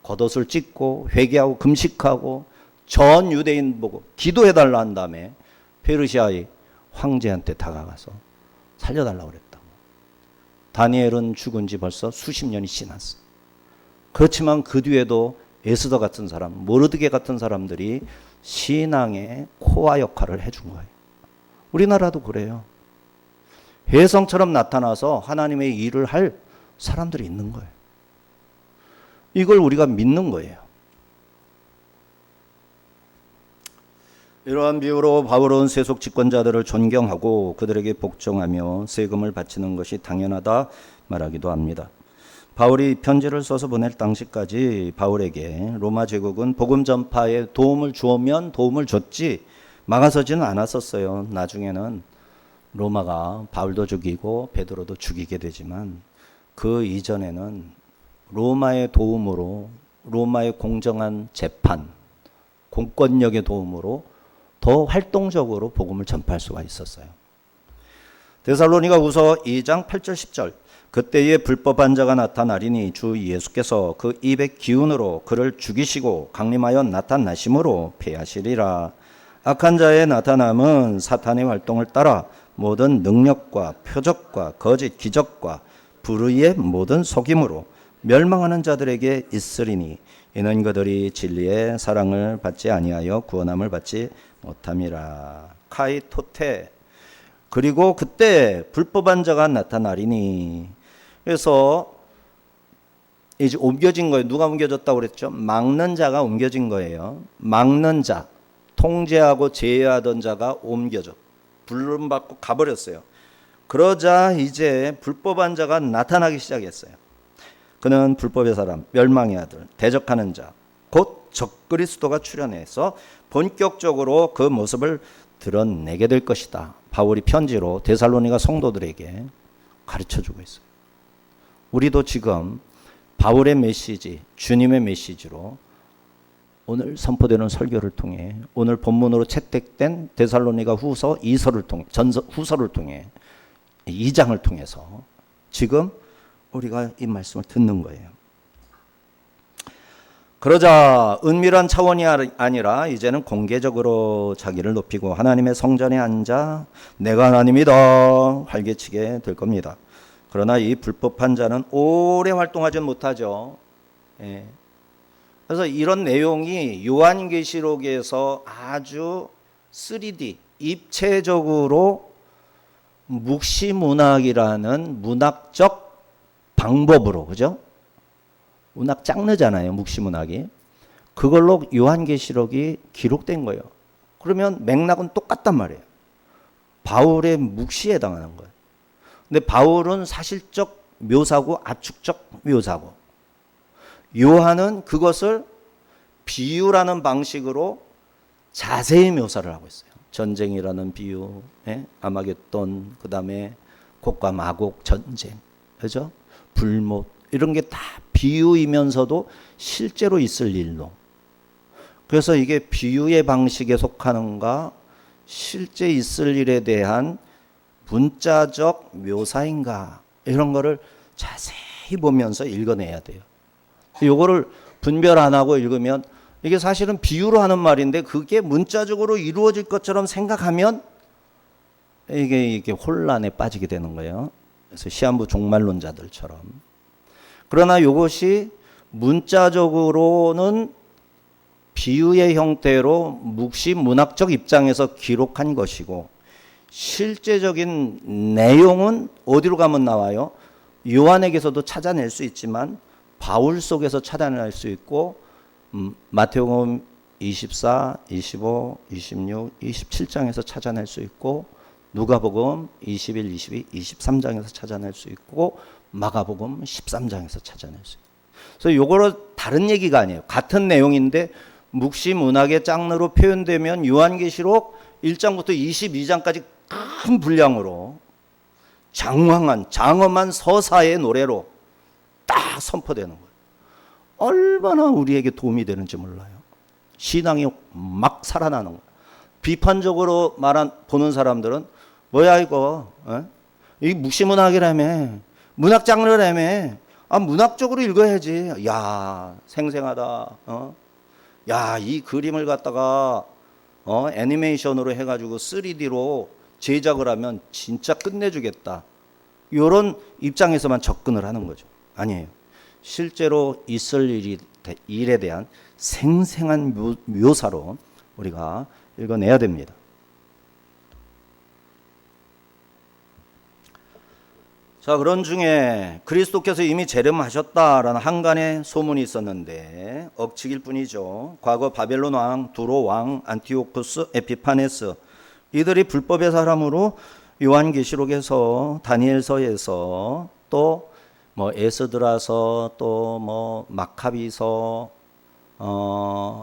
겉옷을 찢고 회개하고 금식하고 전 유대인 보고 기도해달라 한 다음에 페르시아의 황제한테 다가가서 살려달라고 그랬다고. 다니엘은 죽은 지 벌써 수십 년이 지났어. 그렇지만 그 뒤에도 에스더 같은 사람, 모르드게 같은 사람들이 신앙의 코어 역할을 해준 거예요. 우리나라도 그래요. 혜성처럼 나타나서 하나님의 일을 할 사람들이 있는 거예요. 이걸 우리가 믿는 거예요. 이러한 비유로 바울은 세속 집권자들을 존경하고 그들에게 복종하며 세금을 바치는 것이 당연하다 말하기도 합니다. 바울이 편지를 써서 보낼 당시까지 바울에게 로마 제국은 복음 전파에 도움을 주면 도움을 줬지 막아서지는 않았었어요. 나중에는 로마가 바울도 죽이고 베드로도 죽이게 되지만 그 이전에는 로마의 도움으로, 로마의 공정한 재판, 공권력의 도움으로 더 활동적으로 복음을 전파할 수가 있었어요. 데살로니가후서 2장 8절 10절. 그때에 불법한 자가 나타나리니 주 예수께서 그 입의 기운으로 그를 죽이시고 강림하여 나타나심으로 패하시리라. 악한 자의 나타남은 사탄의 활동을 따라 모든 능력과 표적과 거짓 기적과 불의의 모든 속임으로 멸망하는 자들에게 있으리니 이는 그들이 진리의 사랑을 받지 아니하여 구원함을 받지 못함이라. 카이토테. 그리고 그때 불법한 자가 나타나리니. 그래서 이제 옮겨진 거예요. 누가 옮겨졌다고 그랬죠? 막는 자가 옮겨진 거예요. 막는 자, 통제하고 제어하던 자가 옮겨져 불름받고 가버렸어요. 그러자 이제 불법한 자가 나타나기 시작했어요. 그는 불법의 사람, 멸망의 아들, 대적하는 자, 곧 적그리스도가 출현해서 본격적으로 그 모습을 드러내게 될 것이다. 바울이 편지로 데살로니가 성도들에게 가르쳐주고 있어요. 우리도 지금 바울의 메시지, 주님의 메시지로 오늘 선포되는 설교를 통해, 오늘 본문으로 채택된 데살로니가 후서 2서를 통해, 후서를 통해 2장을 통해서 지금 우리가 이 말씀을 듣는 거예요. 그러자 은밀한 차원이 아니라 이제는 공개적으로 자기를 높이고 하나님의 성전에 앉아 내가 하나님이다 활개치게 될 겁니다. 그러나 이 불법한 자는 오래 활동하지 못하죠. 그래서 이런 내용이 요한계시록에서 아주 3D, 입체적으로 묵시문학이라는 문학적 방법으로, 그죠? 문학 장르잖아요, 묵시문학이. 그걸로 요한계시록이 기록된 거예요. 그러면 맥락은 똑같단 말이에요. 바울의 묵시에 해당하는 거예요. 근데 바울은 사실적 묘사고 압축적 묘사고, 요한은 그것을 비유라는 방식으로 자세히 묘사를 하고 있어요. 전쟁이라는 비유, 아마겟돈, 그 다음에 곡과 마곡 전쟁, 그죠? 불못, 이런 게 다 비유이면서도 실제로 있을 일로. 그래서 이게 비유의 방식에 속하는가 실제 있을 일에 대한 문자적 묘사인가 이런 거를 자세히 보면서 읽어내야 돼요. 요거를 분별 안 하고 읽으면 이게 사실은 비유로 하는 말인데 그게 문자적으로 이루어질 것처럼 생각하면 이게 혼란에 빠지게 되는 거예요. 그래서 시한부 종말론자들처럼. 그러나 이것이 문자적으로는 비유의 형태로 묵시 문학적 입장에서 기록한 것이고 실제적인 내용은 어디로 가면 나와요? 요한에게서도 찾아낼 수 있지만 바울 속에서 찾아낼 수 있고 마태복음 24, 25, 26, 27장에서 찾아낼 수 있고 누가복음 21, 22, 23장에서 찾아낼 수 있고 마가복음 13장에서 찾아낼 수 있고. 그래서 요거를 다른 얘기가 아니에요. 같은 내용인데 묵시 문학의 장르로 표현되면 요한계시록 1장부터 22장까지 큰 분량으로 장엄한 서사의 노래로 딱 선포되는 거예요. 얼마나 우리에게 도움이 되는지 몰라요. 신앙이 막 살아나는 거예요. 비판적으로 보는 사람들은 뭐야 이거? 이 묵시문학이라며, 문학 장르라며, 문학적으로 읽어야지. 야 생생하다. 야 이 그림을 갖다가 애니메이션으로 해가지고 3D로 제작을 하면 진짜 끝내주겠다. 이런 입장에서만 접근을 하는 거죠. 아니에요. 실제로 있을 일에 대한 생생한 묘사로 우리가 읽어내야 됩니다. 자, 그런 중에 그리스도께서 이미 재림하셨다라는 한간의 소문이 있었는데 억측일 뿐이죠. 과거 바벨론 왕, 두로 왕, 안티오쿠스, 에피파네스 이들이 불법의 사람으로 요한계시록에서 다니엘서에서 또 뭐 에스드라서 또 뭐 마카비서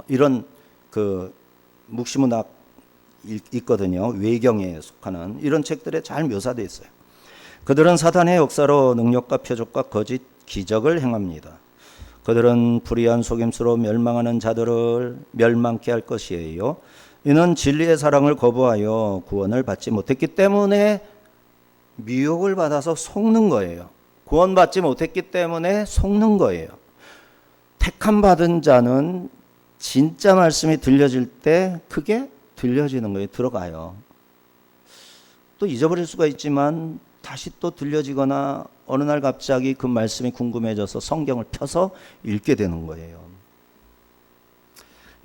이런 그 묵시문학 있거든요. 외경에 속하는 이런 책들에 잘 묘사되어 있어요. 그들은 사단의 역사로 능력과 표적과 거짓 기적을 행합니다. 그들은 불의한 속임수로 멸망하는 자들을 멸망케 할 것이에요. 이는 진리의 사랑을 거부하여 구원을 받지 못했기 때문에 미혹을 받아서 속는 거예요. 구원받지 못했기 때문에 속는 거예요. 택함 받은 자는 진짜 말씀이 들려질 때 그게 들려지는 거예요. 들어가요. 또 잊어버릴 수가 있지만 다시 또 들려지거나 어느 날 갑자기 그 말씀이 궁금해져서 성경을 펴서 읽게 되는 거예요.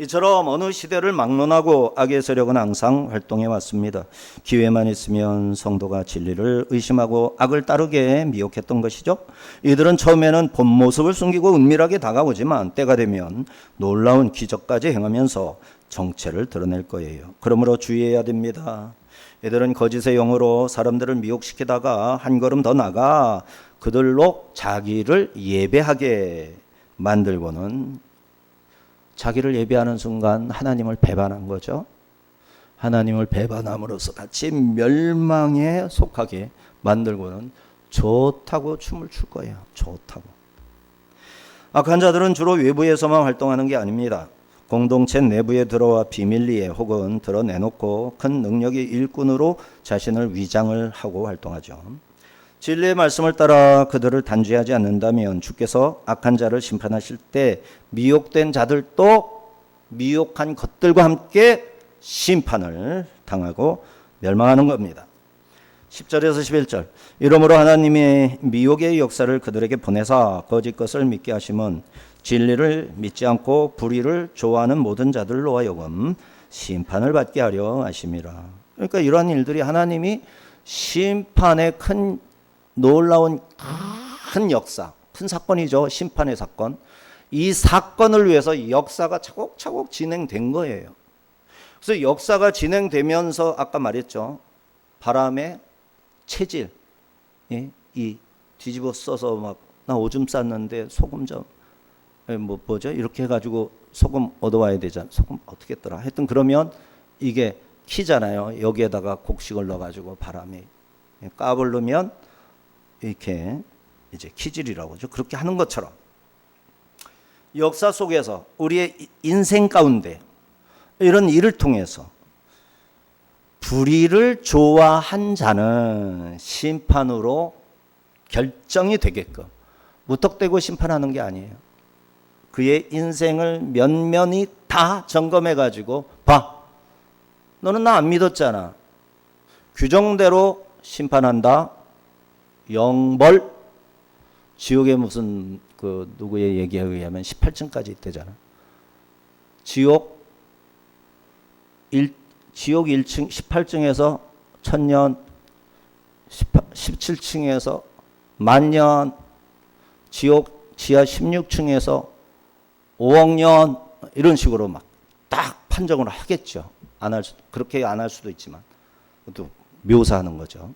이처럼 어느 시대를 막론하고 악의 세력은 항상 활동해 왔습니다. 기회만 있으면 성도가 진리를 의심하고 악을 따르게 미혹했던 것이죠. 이들은 처음에는 본 모습을 숨기고 은밀하게 다가오지만 때가 되면 놀라운 기적까지 행하면서 정체를 드러낼 거예요. 그러므로 주의해야 됩니다. 이들은 거짓의 영으로 사람들을 미혹시키다가 한 걸음 더 나가 그들로 자기를 예배하게 만들고는 자기를 예배하는 순간 하나님을 배반한 거죠. 하나님을 배반함으로써 같이 멸망에 속하게 만들고는 좋다고 춤을 출 거예요. 좋다고. 악한 자들은 주로 외부에서만 활동하는 게 아닙니다. 공동체 내부에 들어와 비밀리에 혹은 드러내놓고 큰 능력의 일꾼으로 자신을 위장을 하고 활동하죠. 진리의 말씀을 따라 그들을 단죄하지 않는다면 주께서 악한 자를 심판하실 때 미혹된 자들도 미혹한 것들과 함께 심판을 당하고 멸망하는 겁니다. 10절에서 11절 이러므로 하나님의 미혹의 역사를 그들에게 보내사 거짓 것을 믿게 하심은 진리를 믿지 않고 불의를 좋아하는 모든 자들로 하여금 심판을 받게 하려 하심이라. 그러니까 이러한 일들이 하나님이 심판의 큰 놀라운 큰 역사, 큰 사건이죠. 심판의 사건. 이 사건을 위해서 역사가 차곡차곡 진행된 거예요. 그래서 역사가 진행되면서 아까 말했죠. 바람의 체질, 이 뒤집어 써서 막 나 오줌 쌌는데 소금 좀 뭐죠? 이렇게 해가지고 소금 얻어와야 되잖아. 소금 어떻게 했더라? 하여튼 그러면 이게 키잖아요. 여기에다가 곡식을 넣어가지고 바람이 까불르면 이렇게 이제 키질이라고 하죠. 그렇게 하는 것처럼 역사 속에서 우리의 인생 가운데 이런 일을 통해서 불의를 좋아한 자는 심판으로 결정이 되게끔 무턱대고 심판하는 게 아니에요. 그의 인생을 면면히 다 점검해 가지고 봐. 너는 나 안 믿었잖아. 규정대로 심판한다. 영벌. 지옥에 무슨 그 누구의 얘기에 의하면 18층까지 있대잖아. 지옥 1층 18층에서 1000년, 17층에서 10,000년, 지옥 지하 16층에서 5억 년 이런 식으로 막 딱 판정을 하겠죠. 그렇게 안 할 수도 있지만 또 묘사하는 거죠.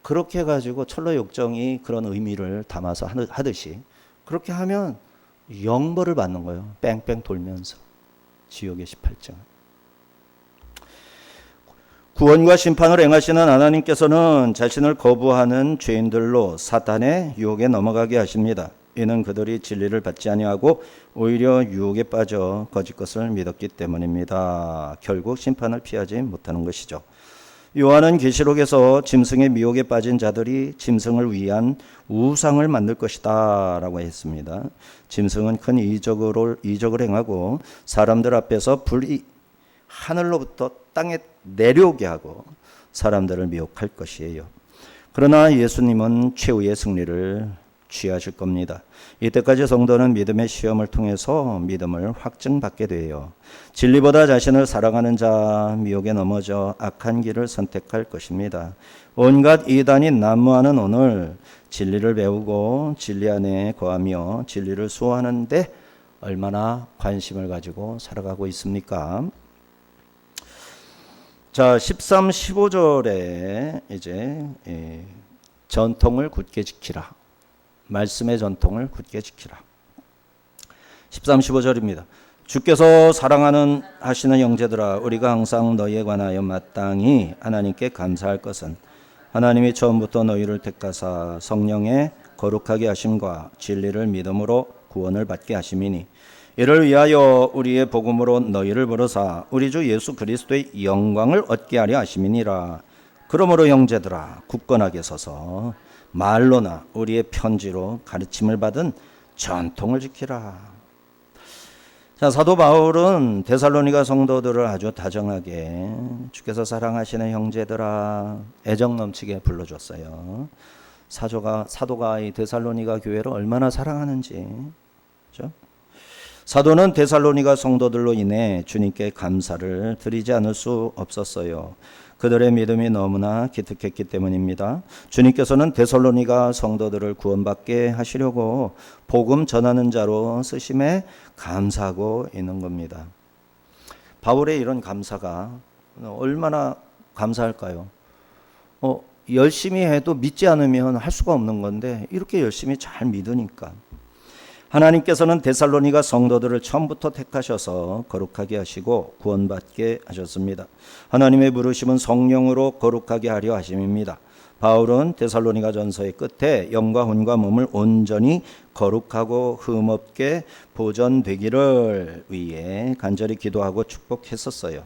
그렇게 해가지고 철로역정이 그런 의미를 담아서 하듯이 그렇게 하면 영벌을 받는 거예요. 뺑뺑 돌면서 지옥의 18층. 구원과 심판을 행하시는 하나님께서는 자신을 거부하는 죄인들로 사탄의 유혹에 넘어가게 하십니다. 이는 그들이 진리를 받지 아니하고 오히려 유혹에 빠져 거짓 것을 믿었기 때문입니다. 결국 심판을 피하지 못하는 것이죠. 요한은 계시록에서 짐승의 미혹에 빠진 자들이 짐승을 위한 우상을 만들 것이다 라고 했습니다. 짐승은 큰 이적을 행하고 사람들 앞에서 불이 하늘로부터 땅에 내려오게 하고 사람들을 미혹할 것이에요. 그러나 예수님은 최후의 승리를 취하실 겁니다. 이때까지 성도는 믿음의 시험을 통해서 믿음을 확증받게 돼요. 진리보다 자신을 사랑하는 자 미혹에 넘어져 악한 길을 선택할 것입니다. 온갖 이단이 난무하는 오늘 진리를 배우고 진리 안에 거하며 진리를 수호하는데 얼마나 관심을 가지고 살아가고 있습니까? 자, 13, 15절에 이제 전통을 굳게 지키라. 말씀의 전통을 굳게 지키라. 13, 15절입니다. 주께서 사랑하는 하시는 형제들아, 우리가 항상 너희에 관하여 마땅히 하나님께 감사할 것은 하나님이 처음부터 너희를 택하사 성령의 거룩하게 하심과 진리를 믿음으로 구원을 받게 하심이니 이를 위하여 우리의 복음으로 너희를 부르사 우리 주 예수 그리스도의 영광을 얻게 하려 하심이니라. 그러므로 형제들아, 굳건하게 서서 말로나 우리의 편지로 가르침을 받은 전통을 지키라. 자, 사도 바울은 데살로니가 성도들을 아주 다정하게 주께서 사랑하시는 형제들아 애정 넘치게 불러줬어요. 사도가 이 데살로니가 교회를 얼마나 사랑하는지. 그렇죠? 사도는 데살로니가 성도들로 인해 주님께 감사를 드리지 않을 수 없었어요. 그들의 믿음이 너무나 기특했기 때문입니다. 주님께서는 데살로니가 성도들을 구원받게 하시려고 복음 전하는 자로 쓰심에 감사하고 있는 겁니다. 바울의 이런 감사가 얼마나 감사할까요? 열심히 해도 믿지 않으면 할 수가 없는 건데 이렇게 열심히 잘 믿으니까. 하나님께서는 데살로니가 성도들을 처음부터 택하셔서 거룩하게 하시고 구원받게 하셨습니다. 하나님의 부르심은 성령으로 거룩하게 하려 하심입니다. 바울은 데살로니가 전서의 끝에 영과 혼과 몸을 온전히 거룩하고 흠없게 보존되기를 위해 간절히 기도하고 축복했었어요.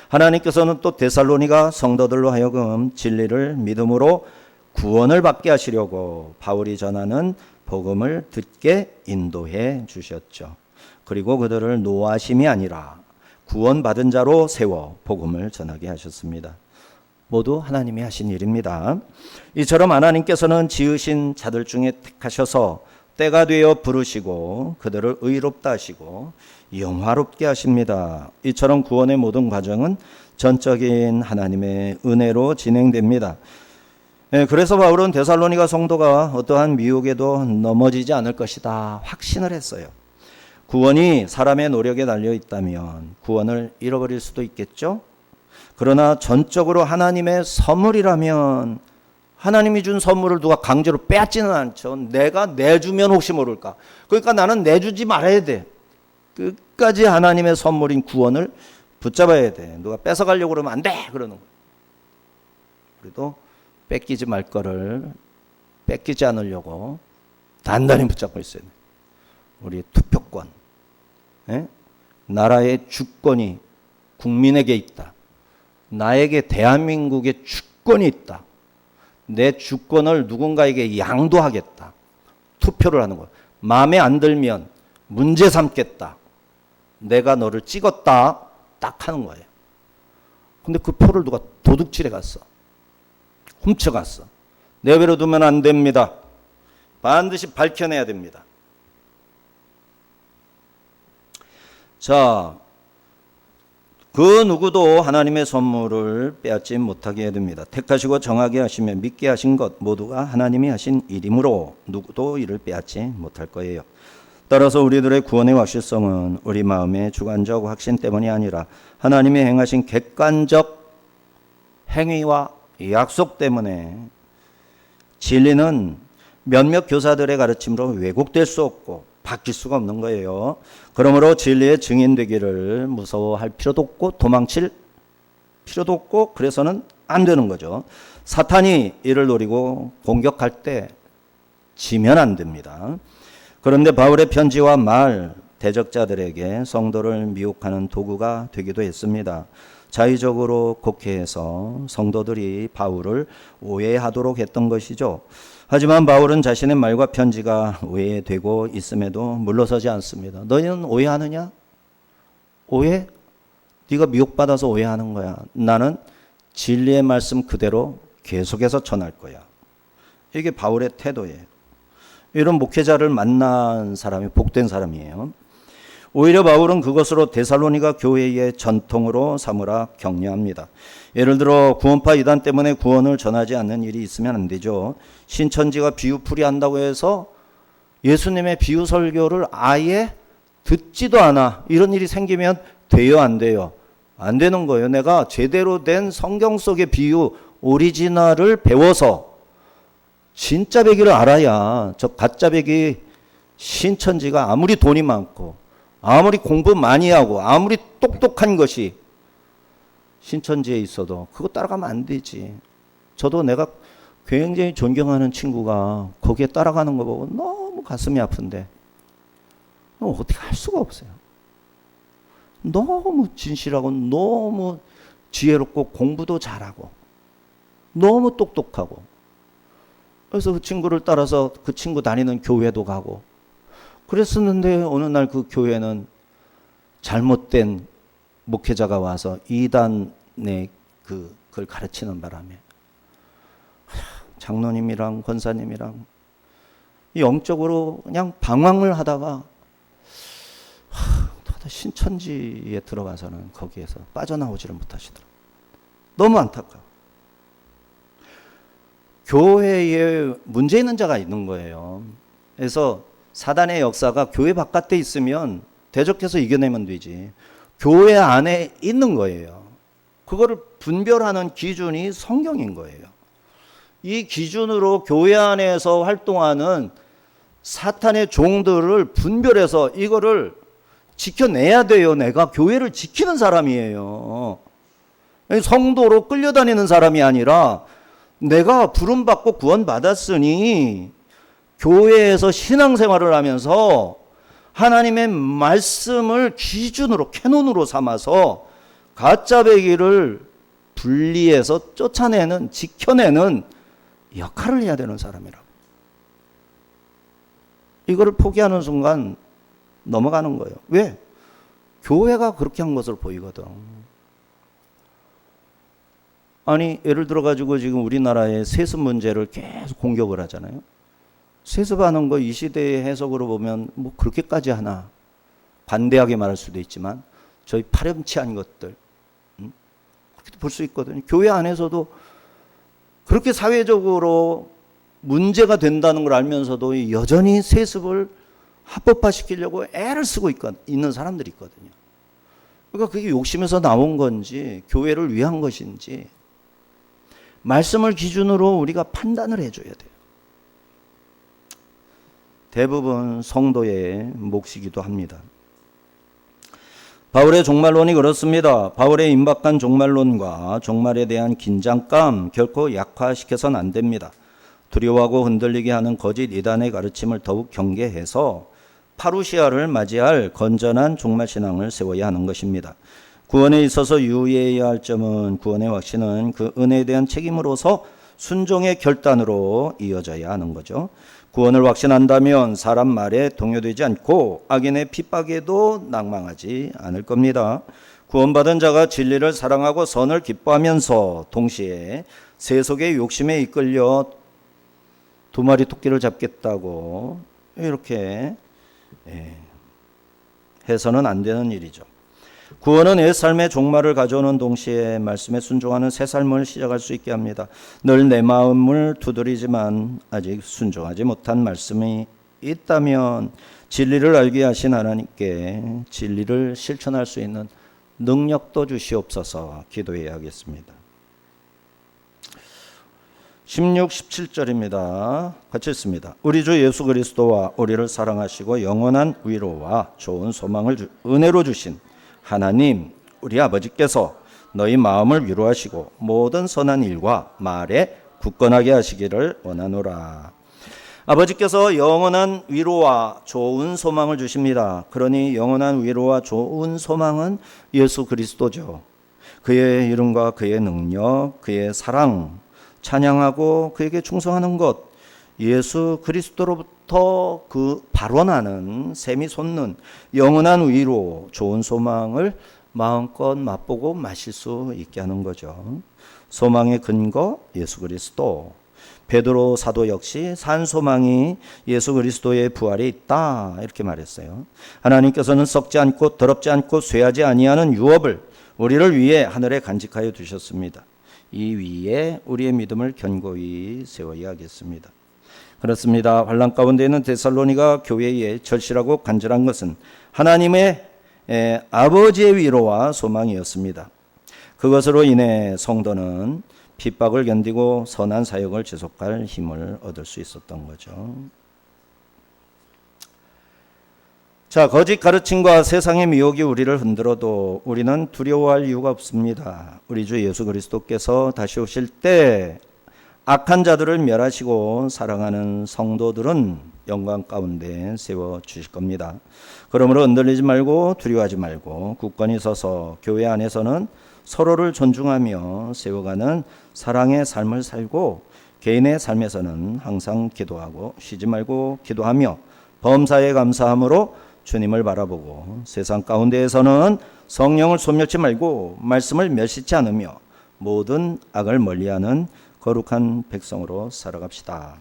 하나님께서는 또 데살로니가 성도들로 하여금 진리를 믿음으로 구원을 받게 하시려고 바울이 전하는 복음을 듣게 인도해 주셨죠. 그리고 그들을 노하심이 아니라 구원받은 자로 세워 복음을 전하게 하셨습니다. 모두 하나님이 하신 일입니다. 이처럼 하나님께서는 지으신 자들 중에 택하셔서 때가 되어 부르시고 그들을 의롭다 하시고 영화롭게 하십니다. 이처럼 구원의 모든 과정은 전적인 하나님의 은혜로 진행됩니다. 그래서 바울은 데살로니가 성도가 어떠한 미혹에도 넘어지지 않을 것이다 확신을 했어요. 구원이 사람의 노력에 달려 있다면 구원을 잃어버릴 수도 있겠죠. 그러나 전적으로 하나님의 선물이라면 하나님이 준 선물을 누가 강제로 빼앗지는 않죠. 내가 내주면 혹시 모를까. 그러니까 나는 내주지 말아야 돼. 끝까지 하나님의 선물인 구원을 붙잡아야 돼. 누가 뺏어가려고 그러면 안 돼. 그러는 거예요. 그래도 뺏기지 말 거를 뺏기지 않으려고 단단히 붙잡고 있어야 돼. 우리의 투표권. 예? 나라의 주권이 국민에게 있다. 나에게 대한민국의 주권이 있다. 내 주권을 누군가에게 양도하겠다. 투표를 하는 거야. 마음에 안 들면 문제 삼겠다. 내가 너를 찍었다. 딱 하는 거예요. 근데 그 표를 누가 도둑질해 갔어. 훔쳐갔어. 내버려 두면 안 됩니다. 반드시 밝혀내야 됩니다. 자, 그 누구도 하나님의 선물을 빼앗지 못하게 해야 됩니다. 택하시고 정하게 하시며 믿게 하신 것 모두가 하나님이 하신 일이므로 누구도 이를 빼앗지 못할 거예요. 따라서 우리들의 구원의 확실성은 우리 마음의 주관적 확신 때문이 아니라 하나님이 행하신 객관적 행위와 약속 때문에 진리는 몇몇 교사들의 가르침으로 왜곡될 수 없고 바뀔 수가 없는 거예요. 그러므로 진리의 증인되기를 무서워할 필요도 없고 도망칠 필요도 없고 그래서는 안 되는 거죠. 사탄이 이를 노리고 공격할 때 지면 안 됩니다. 그런데 바울의 편지와 말 대적자들에게 성도를 미혹하는 도구가 되기도 했습니다. 자의적으로 곡해해서 성도들이 바울을 오해하도록 했던 것이죠. 하지만 바울은 자신의 말과 편지가 오해되고 있음에도 물러서지 않습니다. 너희는 오해하느냐? 오해? 네가 미혹받아서 오해하는 거야. 나는 진리의 말씀 그대로 계속해서 전할 거야. 이게 바울의 태도예요. 이런 목회자를 만난 사람이 복된 사람이에요. 오히려 바울은 그것으로 데살로니가 교회의 전통으로 삼으라 격려합니다. 예를 들어 구원파 이단 때문에 구원을 전하지 않는 일이 있으면 안 되죠. 신천지가 비유풀이 한다고 해서 예수님의 비유 설교를 아예 듣지도 않아. 이런 일이 생기면 돼요, 안 돼요? 안 되는 거예요. 내가 제대로 된 성경 속의 비유 오리지널을 배워서 진짜 배기를 알아야 저 가짜 배기 신천지가 아무리 돈이 많고 아무리 공부 많이 하고 아무리 똑똑한 것이 신천지에 있어도 그거 따라가면 안 되지. 저도 내가 굉장히 존경하는 친구가 거기에 따라가는 거 보고 너무 가슴이 아픈데 어떻게 할 수가 없어요. 너무 진실하고 너무 지혜롭고 공부도 잘하고 너무 똑똑하고 그래서 그 친구를 따라서 그 친구 다니는 교회도 가고 그랬었는데 어느 날 그 교회는 잘못된 목회자가 와서 이단의 그걸 가르치는 바람에 장로님이랑 권사님이랑 영적으로 그냥 방황을 하다가 신천지에 들어가서는 거기에서 빠져나오지를 못하시더라고요. 너무 안타까워. 교회에 문제 있는 자가 있는 거예요. 그래서 사단의 역사가 교회 바깥에 있으면 대적해서 이겨내면 되지. 교회 안에 있는 거예요. 그거를 분별하는 기준이 성경인 거예요. 이 기준으로 교회 안에서 활동하는 사탄의 종들을 분별해서 이거를 지켜내야 돼요. 내가 교회를 지키는 사람이에요. 성도로 끌려다니는 사람이 아니라 내가 부름받고 구원받았으니 교회에서 신앙생활을 하면서 하나님의 말씀을 기준으로 캐논으로 삼아서 가짜 배기를 분리해서 쫓아내는 지켜내는 역할을 해야 되는 사람이라고. 이거를 포기하는 순간 넘어가는 거예요. 왜? 교회가 그렇게 한 것으로 보이거든. 아니 예를 들어 가지고 지금 우리나라의 세습 문제를 계속 공격을 하잖아요. 세습하는 거 이 시대의 해석으로 보면 뭐 그렇게까지 하나 반대하게 말할 수도 있지만 저희 파렴치한 것들 그렇게 볼 수 있거든요. 교회 안에서도 그렇게 사회적으로 문제가 된다는 걸 알면서도 여전히 세습을 합법화시키려고 애를 쓰고 있는 사람들이 있거든요. 그러니까 그게 욕심에서 나온 건지 교회를 위한 것인지 말씀을 기준으로 우리가 판단을 해줘야 돼요. 대부분 성도의 몫이기도 합니다. 바울의 종말론이 그렇습니다. 바울의 임박한 종말론과 종말에 대한 긴장감 결코 약화시켜서는 안 됩니다. 두려워하고 흔들리게 하는 거짓 이단의 가르침을 더욱 경계해서 파루시아를 맞이할 건전한 종말신앙을 세워야 하는 것입니다. 구원에 있어서 유의해야 할 점은 구원의 확신은 그 은혜에 대한 책임으로서 순종의 결단으로 이어져야 하는 거죠. 구원을 확신한다면 사람 말에 동요되지 않고 악인의 핍박에도 낭망하지 않을 겁니다. 구원받은 자가 진리를 사랑하고 선을 기뻐하면서 동시에 세속의 욕심에 이끌려 두 마리 토끼를 잡겠다고 이렇게 해서는 안 되는 일이죠. 구원은 옛 삶의 종말을 가져오는 동시에 말씀에 순종하는 새 삶을 시작할 수 있게 합니다. 늘 내 마음을 두드리지만 아직 순종하지 못한 말씀이 있다면 진리를 알게 하신 하나님께 진리를 실천할 수 있는 능력도 주시옵소서 기도해야겠습니다. 16, 17절입니다. 같이 읽습니다. 우리 주 예수 그리스도와 우리를 사랑하시고 영원한 위로와 좋은 소망을 은혜로 주신 하나님 우리 아버지께서 너희 마음을 위로하시고 모든 선한 일과 말에 굳건하게 하시기를 원하노라. 아버지께서 영원한 위로와 좋은 소망을 주십니다. 그러니 영원한 위로와 좋은 소망은 예수 그리스도죠. 그의 이름과 그의 능력, 그의 사랑 찬양하고 그에게 충성하는 것, 예수 그리스도로부터 그 발원하는 샘이 솟는 영원한 위로, 좋은 소망을 마음껏 맛보고 마실 수 있게 하는 거죠. 소망의 근거 예수 그리스도. 베드로 사도 역시 산 소망이 예수 그리스도의 부활에 있다 이렇게 말했어요. 하나님께서는 썩지 않고 더럽지 않고 쇠하지 아니하는 유업을 우리를 위해 하늘에 간직하여 두셨습니다. 이 위에 우리의 믿음을 견고히 세워야겠습니다. 그렇습니다. 환난 가운데 있는 데살로니가 교회에 절실하고 간절한 것은 하나님의 아버지의 위로와 소망이었습니다. 그것으로 인해 성도는 핍박을 견디고 선한 사역을 지속할 힘을 얻을 수 있었던 거죠. 자, 거짓 가르침과 세상의 미혹이 우리를 흔들어도 우리는 두려워할 이유가 없습니다. 우리 주 예수 그리스도께서 다시 오실 때 악한 자들을 멸하시고 사랑하는 성도들은 영광 가운데 세워주실 겁니다. 그러므로 흔들리지 말고 두려워하지 말고 굳건히 서서 교회 안에서는 서로를 존중하며 세워가는 사랑의 삶을 살고 개인의 삶에서는 항상 기도하고 쉬지 말고 기도하며 범사에 감사함으로 주님을 바라보고 세상 가운데에서는 성령을 소멸치 말고 말씀을 멸시치 않으며 모든 악을 멀리하는 거룩한 백성으로 살아갑시다.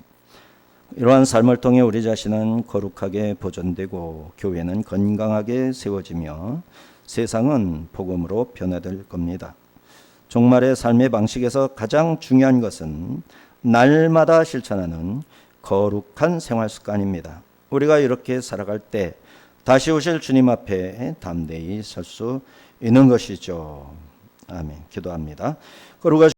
이러한 삶을 통해 우리 자신은 거룩하게 보존되고 교회는 건강하게 세워지며 세상은 복음으로 변화될 겁니다. 종말의 삶의 방식에서 가장 중요한 것은 날마다 실천하는 거룩한 생활 습관입니다. 우리가 이렇게 살아갈 때 다시 오실 주님 앞에 담대히 설 수 있는 것이죠. 아멘. 기도합니다. 거룩하신